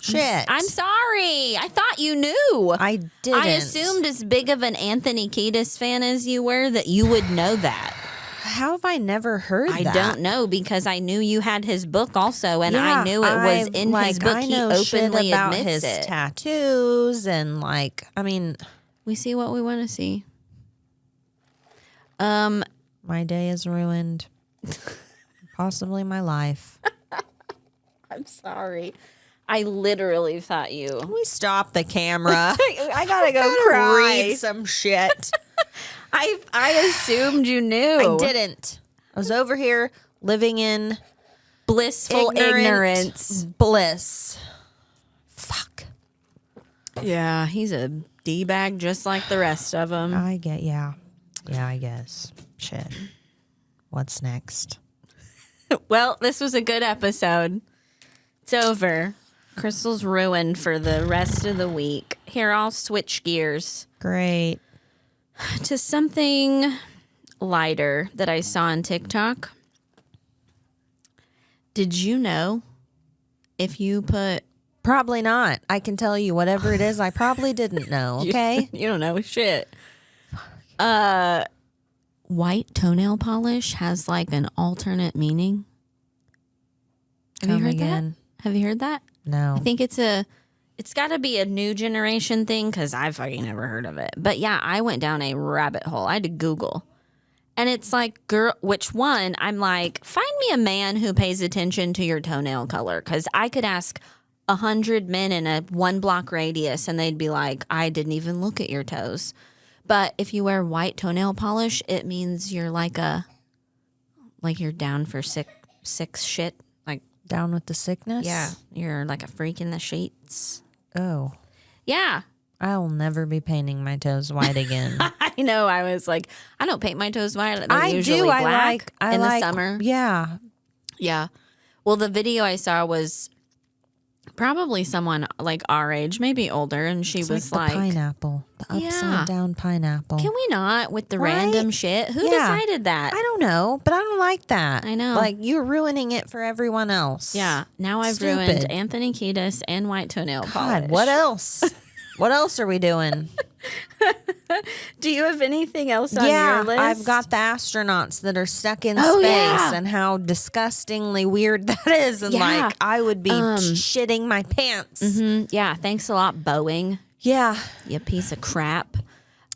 Shit. I'm sorry. I thought you knew. I didn't. I assumed as big of an Anthony Kiedis fan as you were that you would know that. How have I never heard that? I don't know because I knew you had his book also, and Yeah, I knew it was in his book. I He know shit openly about admits his it. tattoos and like, I mean, We see what we want to see. my day is ruined. Possibly my life. I'm sorry. I literally thought you. Can we stop the camera? I gotta go Read some shit. I assumed you knew. I didn't. I was over here living in Blissful ignorance. bliss. Fuck. Yeah, he's a D-bag just like the rest of them. Yeah, I guess. Shit. What's next? Well, this was a good episode. It's over. Crystal's ruined for the rest of the week. Here, I'll switch gears Great. to something lighter that I saw on TikTok. Did you know if you put... Probably not. I can tell you whatever it is, I probably didn't know, okay? You don't know shit. White toenail polish has like an alternate meaning. Have you heard that? Have you heard that? No. I think it's got to be a new generation thing because I fucking never heard of it. But yeah, I went down a rabbit hole. I had to Google. And it's like, girl, which one? I'm like, find me a man who pays attention to your toenail color. Because I could ask 100 men in a 1 block radius and they'd be like, I didn't even look at your toes. But if you wear white toenail polish, it means you're like you're down for sick shit. Like, Down with the sickness? yeah, you're like a freak in the sheets. Oh. Yeah. I'll never be painting my toes white again. I know. I was like, I don't paint my toes white. They're usually do. black I in like the summer. Yeah. Yeah. Well, the video I saw was probably someone like our age, maybe older, and she It's was like like, the pineapple. The Yeah. upside down pineapple. can we not with the Right? random shit? Who Yeah. decided that? I don't know, but I don't like that. I know. Like, you're ruining it for everyone else. Yeah. Now I've Stupid. ruined Anthony Kiedis and white toenail polish. God, what else? What else are we doing? Do you have anything else on Yeah, your list? I've got the astronauts that are stuck in Oh, space yeah. and how disgustingly weird that is. And Yeah. like, I would be shitting my pants. Yeah. Thanks a lot, Boeing. Yeah. You piece of crap.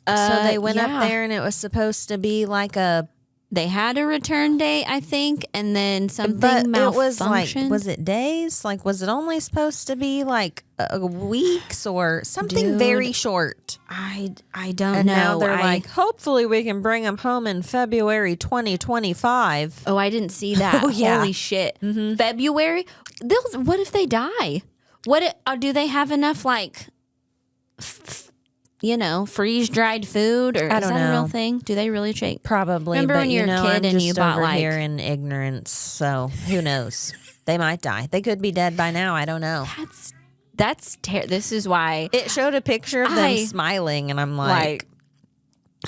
So they went yeah. up there and it was supposed to be like a, They had a return date, I think, and then something but it malfunctioned. was like, was it days? Like, was it only supposed to be like weeks or something Dude. very short? I don't And know. now they're like, hopefully we can bring them home in February 2025. oh, I didn't see that. Oh, yeah. Holy shit! February. What if they die? Do they have enough like, freeze dried food, or I is don't that a real know. thing? Do they really change? Probably. Remember but when you were a kid I'm and just you bought over like here in ignorance, so who knows? They might die. They could be dead by now. I don't know. This is why It showed a picture of them smiling, and I'm like,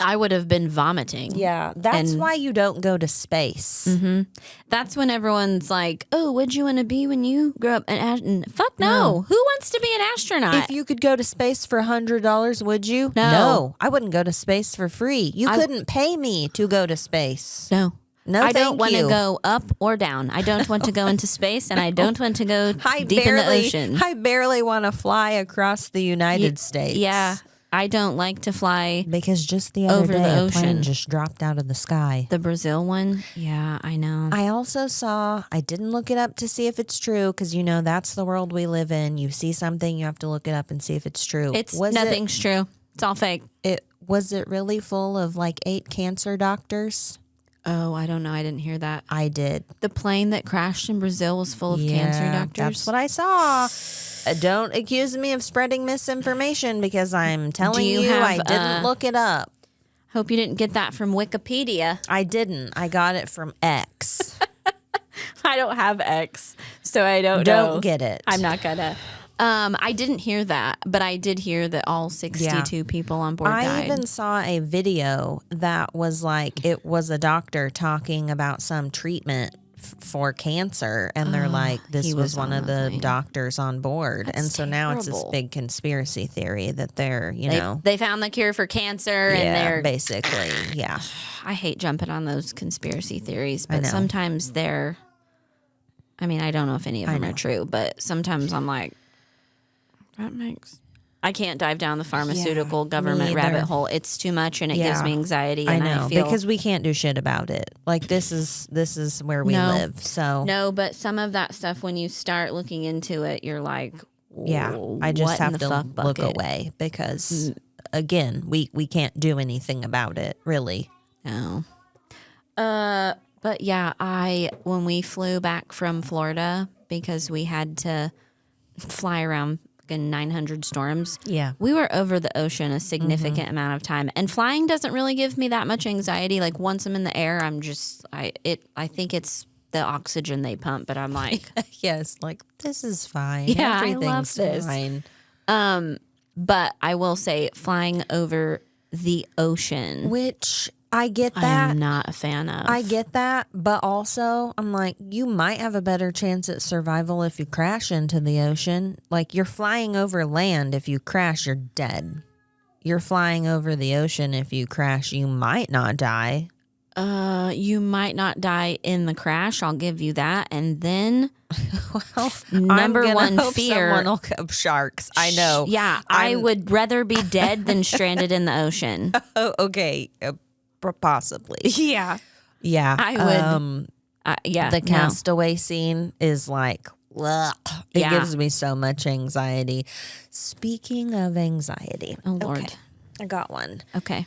I would have been vomiting. Yeah, that's And- why you don't go to space. That's when everyone's like, "Oh, what'd you want to be when you grow up?" And fuck no. Who wants to be an astronaut? If you could go to space for $100, would you? No. I wouldn't go to space for free. You couldn't pay me to go to space. No. No, I don't thank want to you. go up or down. I don't want to go into space, and I don't want to go deep in the ocean. I barely want to fly across the United States. Yeah, I don't like to fly. Because just the other Over day, the a ocean. plane just dropped out of the sky. The Brazil one? Yeah, I know. I also saw, I didn't look it up to see if it's true, because that's the world we live in. You see something, you have to look it up and see if it's true. Nothing's true. It's all fake. Was it really full of like 8 cancer doctors? Oh, I don't know. I didn't hear that. I did. The plane that crashed in Brazil was full of cancer doctors. That's what I saw. Don't accuse me of spreading misinformation, because I'm telling you, I didn't look it up. Hope you didn't get that from Wikipedia. I didn't. I got it from X. I don't have X, so I don't know. Don't get it. I'm not gonna. I didn't hear that, but I did hear that all 62 people on board died. I even saw a video that was like, it was a doctor talking about some treatment for cancer, and they're like, this was one of the doctors on board. That's and so now it's this terrible. big conspiracy theory that they're, They found the cure for cancer, and they're basically, yeah. I hate jumping on those conspiracy theories, but sometimes they're. I mean, I don't know if any of them are true, but sometimes I'm like, that makes. I can't dive down the pharmaceutical government rabbit hole. It's too much, and it gives me anxiety. And I feel, because we can't do shit about it. Like this is where we live. So no, but some of that stuff, when you start looking into it, you're like, I just what in have the to fuck look bucket? away, because again, we can't do anything about it, really. No. But yeah, when we flew back from Florida, because we had to fly around 900 storms. Yeah. We were over the ocean a significant amount of time, and flying doesn't really give me that much anxiety. Like once I'm in the air, I'm just I think it's the oxygen they pump, but I'm like, yes, like this is fine. Yeah, I everything's love this. fine. but I will say flying over the ocean, Which I get I that. am not a fan of. I get that, but also I'm like, you might have a better chance at survival if you crash into the ocean. Like you're flying over land. If you crash, you're dead. You're flying over the ocean. If you crash, you might not die. You might not die in the crash. I'll give you that. And then, Well, number I'm gonna one hope fear. someone will come sharks. I know. Yeah, I would rather be dead than stranded in the ocean. Oh, okay. Possibly. Yeah, Yeah. I would. Yeah, The no. castaway scene is like, ugh. It Yeah. gives me so much anxiety. Speaking of anxiety. Oh, Lord. Okay, I got one. Okay.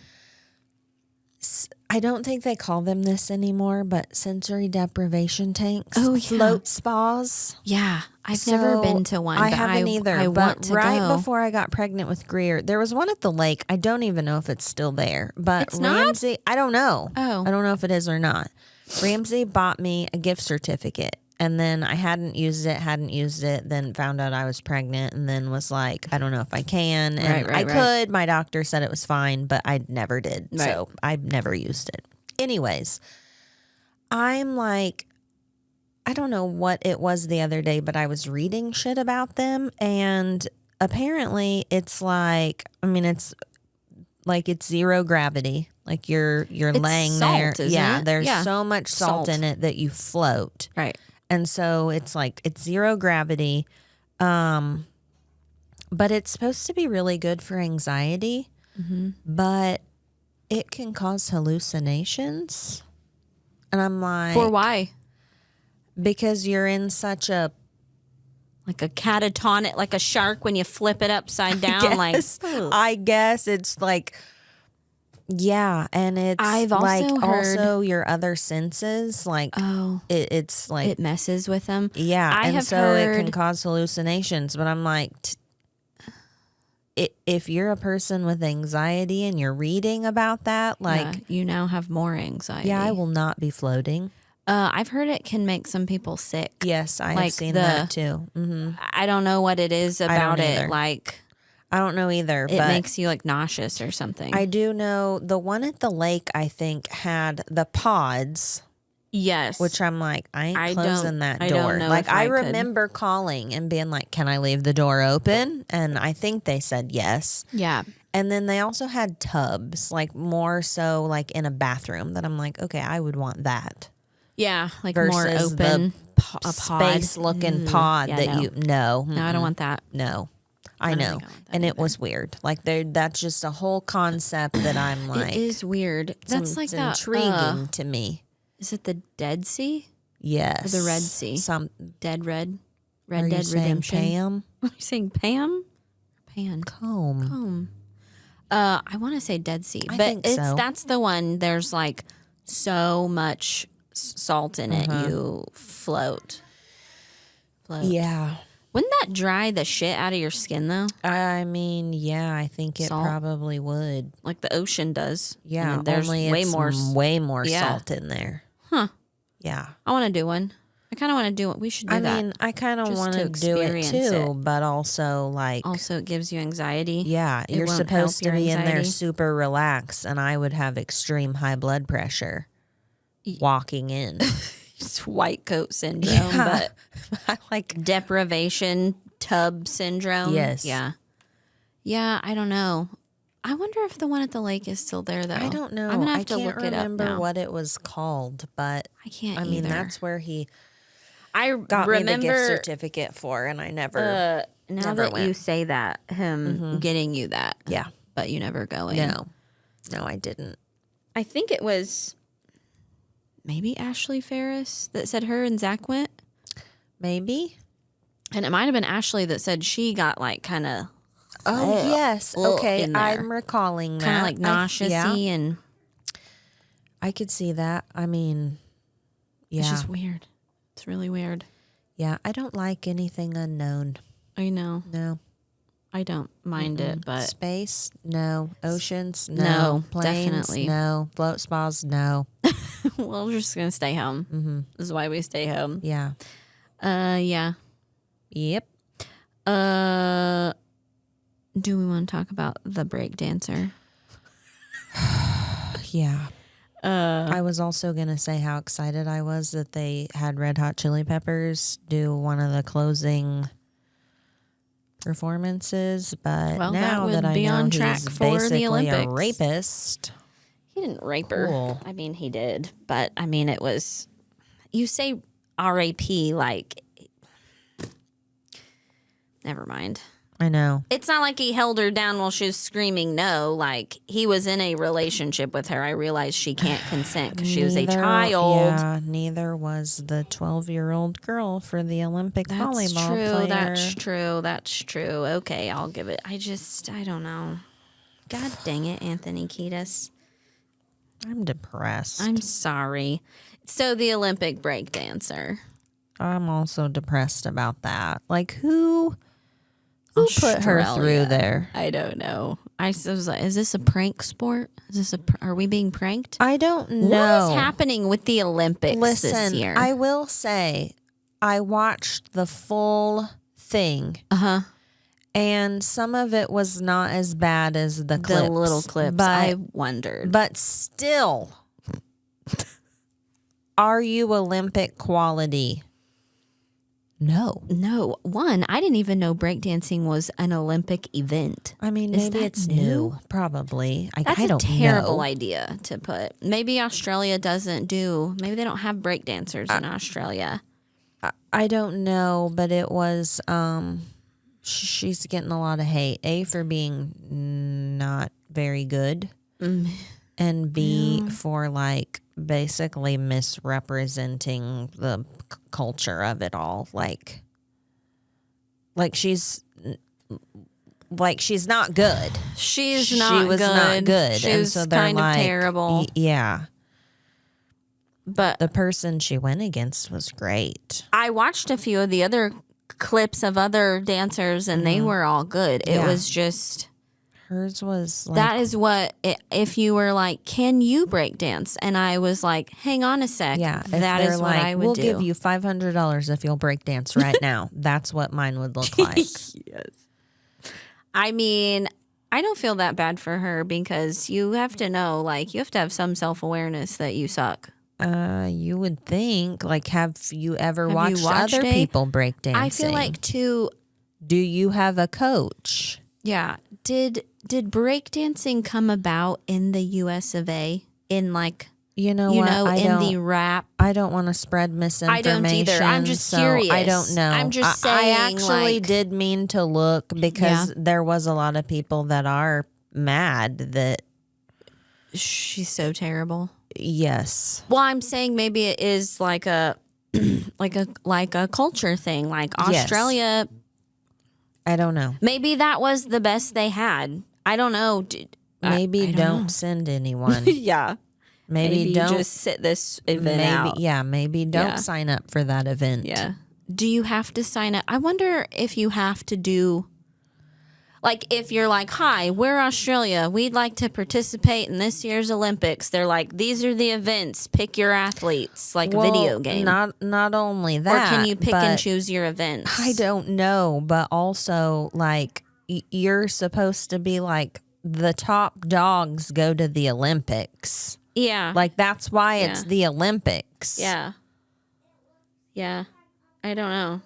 I don't think they call them this anymore, but sensory deprivation tanks. Oh, yeah. Float spas. Yeah, I've never So, been to one. I but haven't either. I but want to right go. before I got pregnant with Greer, there was one at the lake. I don't even know if it's still there. But It's not? Ramsey, I don't know. Oh. I don't know if it is or not. Ramsey bought me a gift certificate. And then I hadn't used it, then found out I was pregnant, and then was like, I don't know if I can. And Right, I right. could. My doctor said it was fine, but I never did. Right. So I've never used it. Anyways, I'm like, I don't know what it was the other day, but I was reading shit about them, and apparently it's like, I mean, it's like it's zero gravity. Like you're laying salt, there. isn't Yeah, it? there's Yeah. so much salt in it that you float. Right. And so it's like it's zero gravity. But it's supposed to be really good for anxiety. But it can cause hallucinations. And I'm like, For why? because you're in such a Like a catatonic, like a shark when you flip it upside down. I guess it's like, yeah, and it's I've also like heard- also your other senses, like it's like it messes with them. yeah, I and have so it can heard- cause hallucinations. But I'm like, if you're a person with anxiety and you're reading about that, like, Yeah, you now have more anxiety. yeah, I will not be floating. I've heard it can make some people sick. Yes, I have Like seen the- that too. I don't know what it is about it. either. Like, I don't know either. It but makes you like nauseous or something. I do know the one at the lake, I think, had the pods, yes. which I'm like, I ain't I closing that I door. don't know Like, if I I could. remember calling and being like, can I leave the door open? And I think they said yes. Yeah. And then they also had tubs, like more so like in a bathroom that I'm like, okay, I would want that. Yeah. Like more Versus open. A pod. Space looking pod yeah, that no. you, no. No, I don't want that. No. I don't know. think I want that And it either. was weird. Like that's just a whole concept that I'm like, It is weird. That's like it's that. intriguing to me. Is it the Dead Sea? Yes. Or the Red Sea? Are Red you Dead saying Redemption. Pam? Are you saying Pam? Or Pan? Comb. I want to say Dead Sea, I but think so. that's the one. There's like so much salt in it, you float. Yeah. Wouldn't that dry the shit out of your skin though? I mean, yeah, I think it Salt? probably would. Like the ocean does. Yeah, I mean, there's only way it's more. way more yeah. salt in there. Huh. Yeah. I want to do one. I kind of want to do it. We should do that. I mean, I kind of Just want to to do it experience too, it. but also like, Also, it gives you anxiety. yeah, It you're won't supposed help to your be in there anxiety. super relaxed, and I would have extreme high blood pressure walking in. It's white coat syndrome, Yeah. but I like, deprivation tub syndrome. Yes. Yeah. Yeah, I don't know. I wonder if the one at the lake is still there, though. I don't know. I'm gonna have I to can't look it up remember now. what it was called, but I can't I mean, either. that's where he I got remember me the gift certificate for, and I never. now never that went. you say that, him getting you that. Yeah. But you never going. No, I didn't. I think it was maybe Ashley Ferris that said her and Zach went. Maybe. And it might have been Ashley that said she got like kind of Oh, yes. Okay. in there. I'm recalling that. kind of like nauseous-y Yeah, and I could see that. I mean, yeah. it's just weird. It's really weird. Yeah. I don't like anything unknown. I know. No. I don't mind it, but Space? No. Oceans? No. No, Planes? definitely. No. Float spas? No. well, we're just going to stay home. Mm-hmm. This is why we stay home. Yeah. Yeah. Yep. Do we want to talk about the break dancer? Yeah. I was also going to say how excited I was that they had Red Hot Chili Peppers do one of the closing performances, but Well, that now would that I be know on track he's for the basically a Olympics. rapist. He didn't rape her. Cool. I mean, he did, but I mean, it was. You say R.A.P. like. Never mind. I know. It's not like he held her down while she was screaming no. Like, he was in a relationship with her. I realized she can't consent because she was a child. Yeah, neither was the 12-year-old girl for the Olympic volleyball player. That's true. That's true. Okay, I'll give it. I don't know. God dang it, Anthony Kiedis. I'm depressed. I'm sorry. So, the Olympic break dancer. I'm also depressed about that. Like, who put her Australia. through there? I don't know. I was like, is this a prank sport? Are we being pranked? I don't know. What is happening with the Olympics this Listen, year? I will say, I watched the full thing. And some of it was not as bad as the clips. The little clips. But, I wondered. But still, are you Olympic quality? No. No. One, I didn't even know breakdancing was an Olympic event. I mean, Is maybe that it's new? new. Probably. That's I don't a terrible know. idea to put. Maybe Australia doesn't do. Maybe they don't have breakdancers in Australia. I don't know, but it was. She's getting a lot of hate. A, for being not very good, and B, for like basically misrepresenting the culture of it all. Like she's not good. She was She not good. She and was so they're kind like, of terrible. Yeah. But The person she went against was great. I watched a few of the other clips of other dancers, and they were all good. It Yeah. was just Hers was like, that is what if you were like, can you break dance? And I was like, hang on a sec. yeah. If that they're is what like, I would we'll do. give you $500 if you'll break dance right now. That's what mine would look like. Yes. I mean, I don't feel that bad for her because you have to know, like, you have to have some self-awareness that you suck. You would think, like, have you ever Have you watched watched other it? people breakdancing? I feel like too. Do you have a coach? Yeah. Did breakdancing come about in the US of A? In like, You know what? in the rap? I don't want to spread misinformation. I don't either. I'm just so curious. I don't know. I'm just I saying, actually like, did mean to look because there was a lot of people that are mad that. She's so terrible. Yes. Well, I'm saying maybe it is like a like a culture thing, like Australia. I don't know. Maybe that was the best they had. I don't know. Maybe I don't know. send anyone. Yeah. Maybe don't just sit this event out. Yeah, maybe don't Yeah. sign up for that event. Yeah. Do you have to sign up? I wonder if you have to do, like, if you're like, hi, we're Australia. We'd like to participate in this year's Olympics. They're like, these are the events. Pick your athletes, like a video game. Not only or that, can you pick and but choose your events? I don't know, but also like you're supposed to be like the top dogs go to the Olympics. Yeah. Like that's why Yeah. it's the Olympics. Yeah. Yeah. I don't know.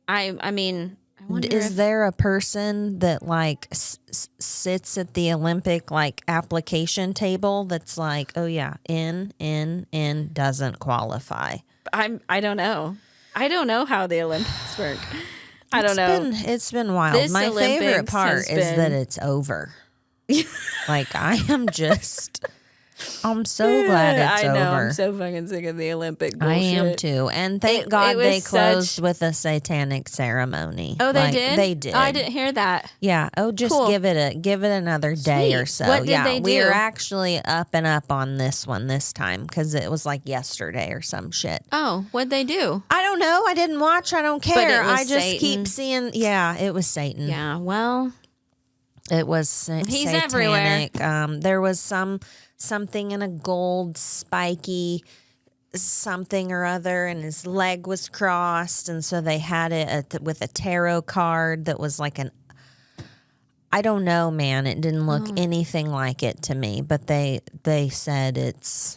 I mean, I wonder Is there a person that like sits at the Olympic like application table that's like, oh yeah, in doesn't qualify? I don't know. I don't know how the Olympics work. I don't know. It's been wild. This My favorite Olympics part has is been- that it's over. Like I am just, I'm so glad it's I know. over. I'm so fucking sick of the Olympic I bullshit. am too. And thank It God was they closed such- with a satanic ceremony. Oh, they Like, did? They did. Oh, I didn't hear that. Yeah. Oh, just Cool. give it another day Sweet. or so. What did yeah, they do? we're actually up on this one this time because it was like yesterday or some shit. Oh, what'd they do? I don't know. I didn't watch. I don't care. it was I just Satan. keep seeing. Yeah, it was Satan. Yeah, well, It was He's satanic. everywhere. There was something in a gold spiky something or other, and his leg was crossed, and so they had it with a tarot card that was like an. I don't know, man. It didn't look anything like it to me, but they said it's.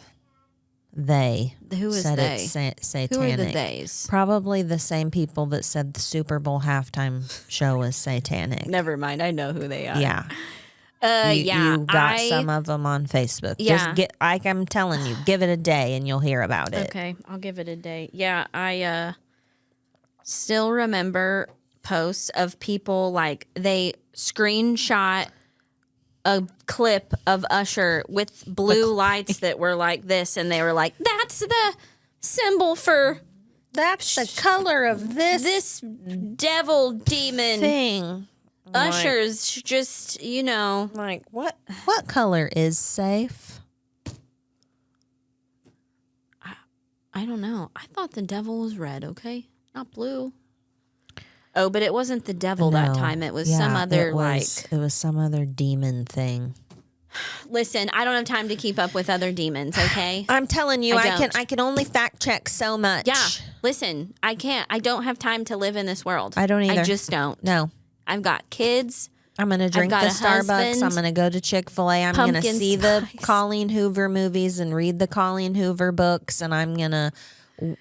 Who is said they? it's satanic. Who are the theys? Probably the same people that said the Super Bowl halftime show was satanic. Never mind. I know who they are. Yeah. Yeah. You got some of them on Facebook. Yeah. Just I'm telling you, give it a day and you'll hear about it. Okay, I'll give it a day. Yeah, I still remember posts of people like they screenshot a clip of Usher with blue lights that were like this, and they were like, "That's the symbol for That's the color of this devil demon." thing. Usher's just, Like what color is safe? I don't know. I thought the devil was red. Okay, not blue. Oh, but it wasn't the devil that No. time. It was Yeah, some other it was some other demon thing. Listen, I don't have time to keep up with other demons, okay? I'm telling you, I don't. I can only fact check so much. Yeah. Listen, I can't. I don't have time to live in this world. I don't either. I just don't. No. I've got kids. I'm going to drink the got a Starbucks. husband, I'm going to go to Chick-fil-A. I'm going to pumpkin see the spice. Colleen Hoover movies and read the Colleen Hoover books. And I'm going to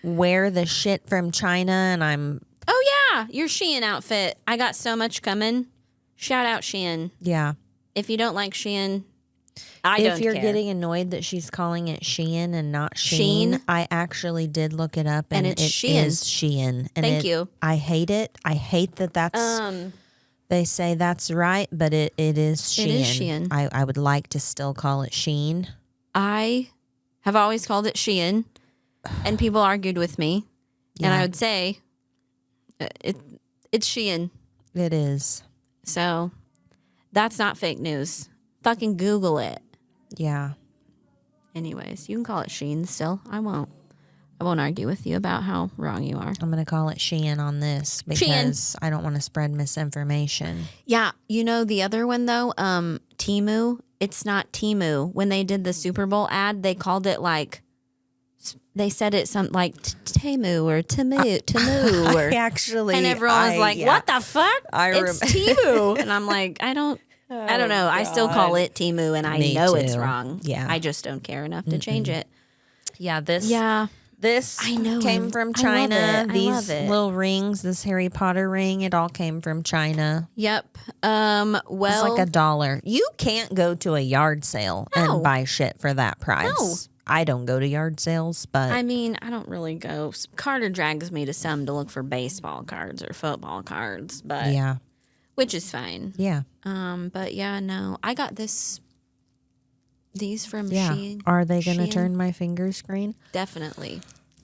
wear the shit from China. And I'm, Oh, yeah. Your Shein outfit. I got so much coming. Shout out Shein. yeah. If you don't like Shein, I don't If you're care. getting annoyed that she's calling it Shein and not Sheen, Shein? I actually did look it up. And it's it Shein. is Shein. And Thank you. I hate it. I hate that that's... They say that's right, but it is Shein. It is Shein. I would like to still call it Sheen. I have always called it Shein, and people argued with me. And Yeah. I would say, it's Shein. It is. So that's not fake news. Fucking Google it. Yeah. Anyways, you can call it Shein still. I won't argue with you about how wrong you are. I'm going to call it Shein on this because I don't want to spread misinformation. Yeah. The other one though, Temu, it's not Temu. When they did the Super Bowl ad, they called it like they said it something like Temu or Temu or and everyone was like, "What the fuck? It's Temu." And I'm like, I don't know. God. I still call it Temu, and I know it's wrong. Yeah, I just don't care enough to change it. Yeah, this I know came from China. These little rings, this Harry Potter ring, it all came from China. Yep. It's like $1. You can't go to a yard sale and buy shit for that price. No. I don't go to yard sales, but I mean, I don't really go. Carter drags me to some to look for baseball cards or football cards, but yeah, which is fine. Yeah. But yeah, no, I got these from Shein. Are they going to turn my fingers green? Definitely,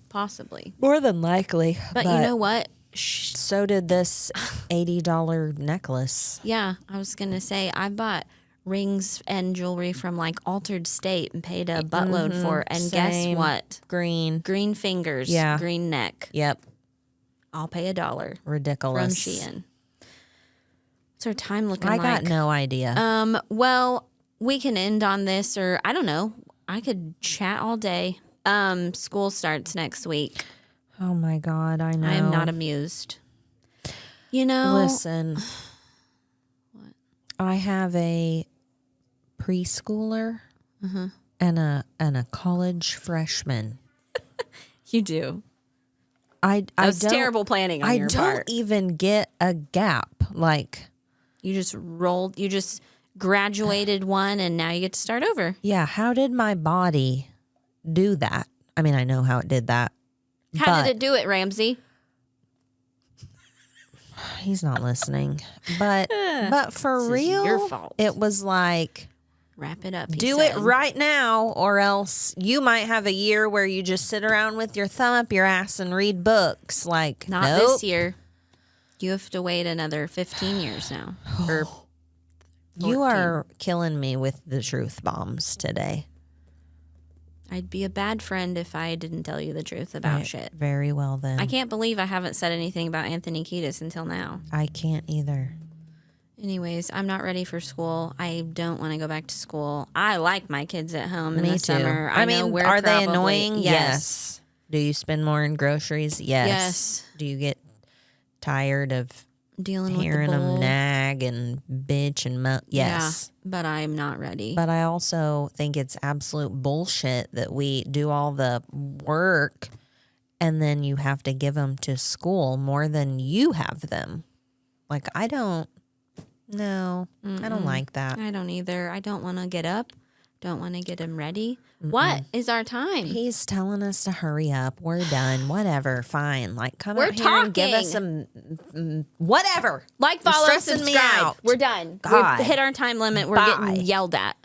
possibly, more than likely. But you know what? So did this $80 necklace. Yeah, I was gonna say I bought rings and jewelry from like Altered State and paid a buttload for it. And guess what? Green fingers. Yeah. Green neck. Yep. I'll pay $1. Ridiculous. From Shein. What's our time looking like? I got no idea. Well, we can end on this, or I don't know. I could chat all day. School starts next week. Oh my God, I know. I am not amused. You know. Listen. What? I have a preschooler and a college freshman. You do. That's terrible planning on your part. I don't even get a gap. Like you just graduated one and now you get to start over. Yeah, how did my body do that? I mean, I know how it did that. How did it do it, Ramsey? He's not listening. But for real, your fault. It was like, wrap it up. Do it right now, or else you might have a year where you just sit around with your thumb up your ass and read books. Like, not this year. You have to wait another 15 years now. Or 14. You are killing me with the truth bombs today. I'd be a bad friend if I didn't tell you the truth about shit. Very well, then. I can't believe I haven't said anything about Anthony Kiedis until now. I can't either. Anyways, I'm not ready for school. I don't want to go back to school. I like my kids at home in the too. summer. I mean, are they annoying? Yes. Do you spend more in groceries? Yes. Do you get tired of hearing them nag and bitch and yes. Yeah, but I'm not ready. But I also think it's absolute bullshit that we do all the work and then you have to give them to school more than you have them. Like, I don't like that. I don't either. I don't want to get up. Don't want to get him ready. What is our time? He's telling us to hurry up. We're done. Whatever. Fine. Like, come We're out here and give us some whatever. Like, follow, subscribe. We're done. God. We've hit our time limit. We're getting yelled at.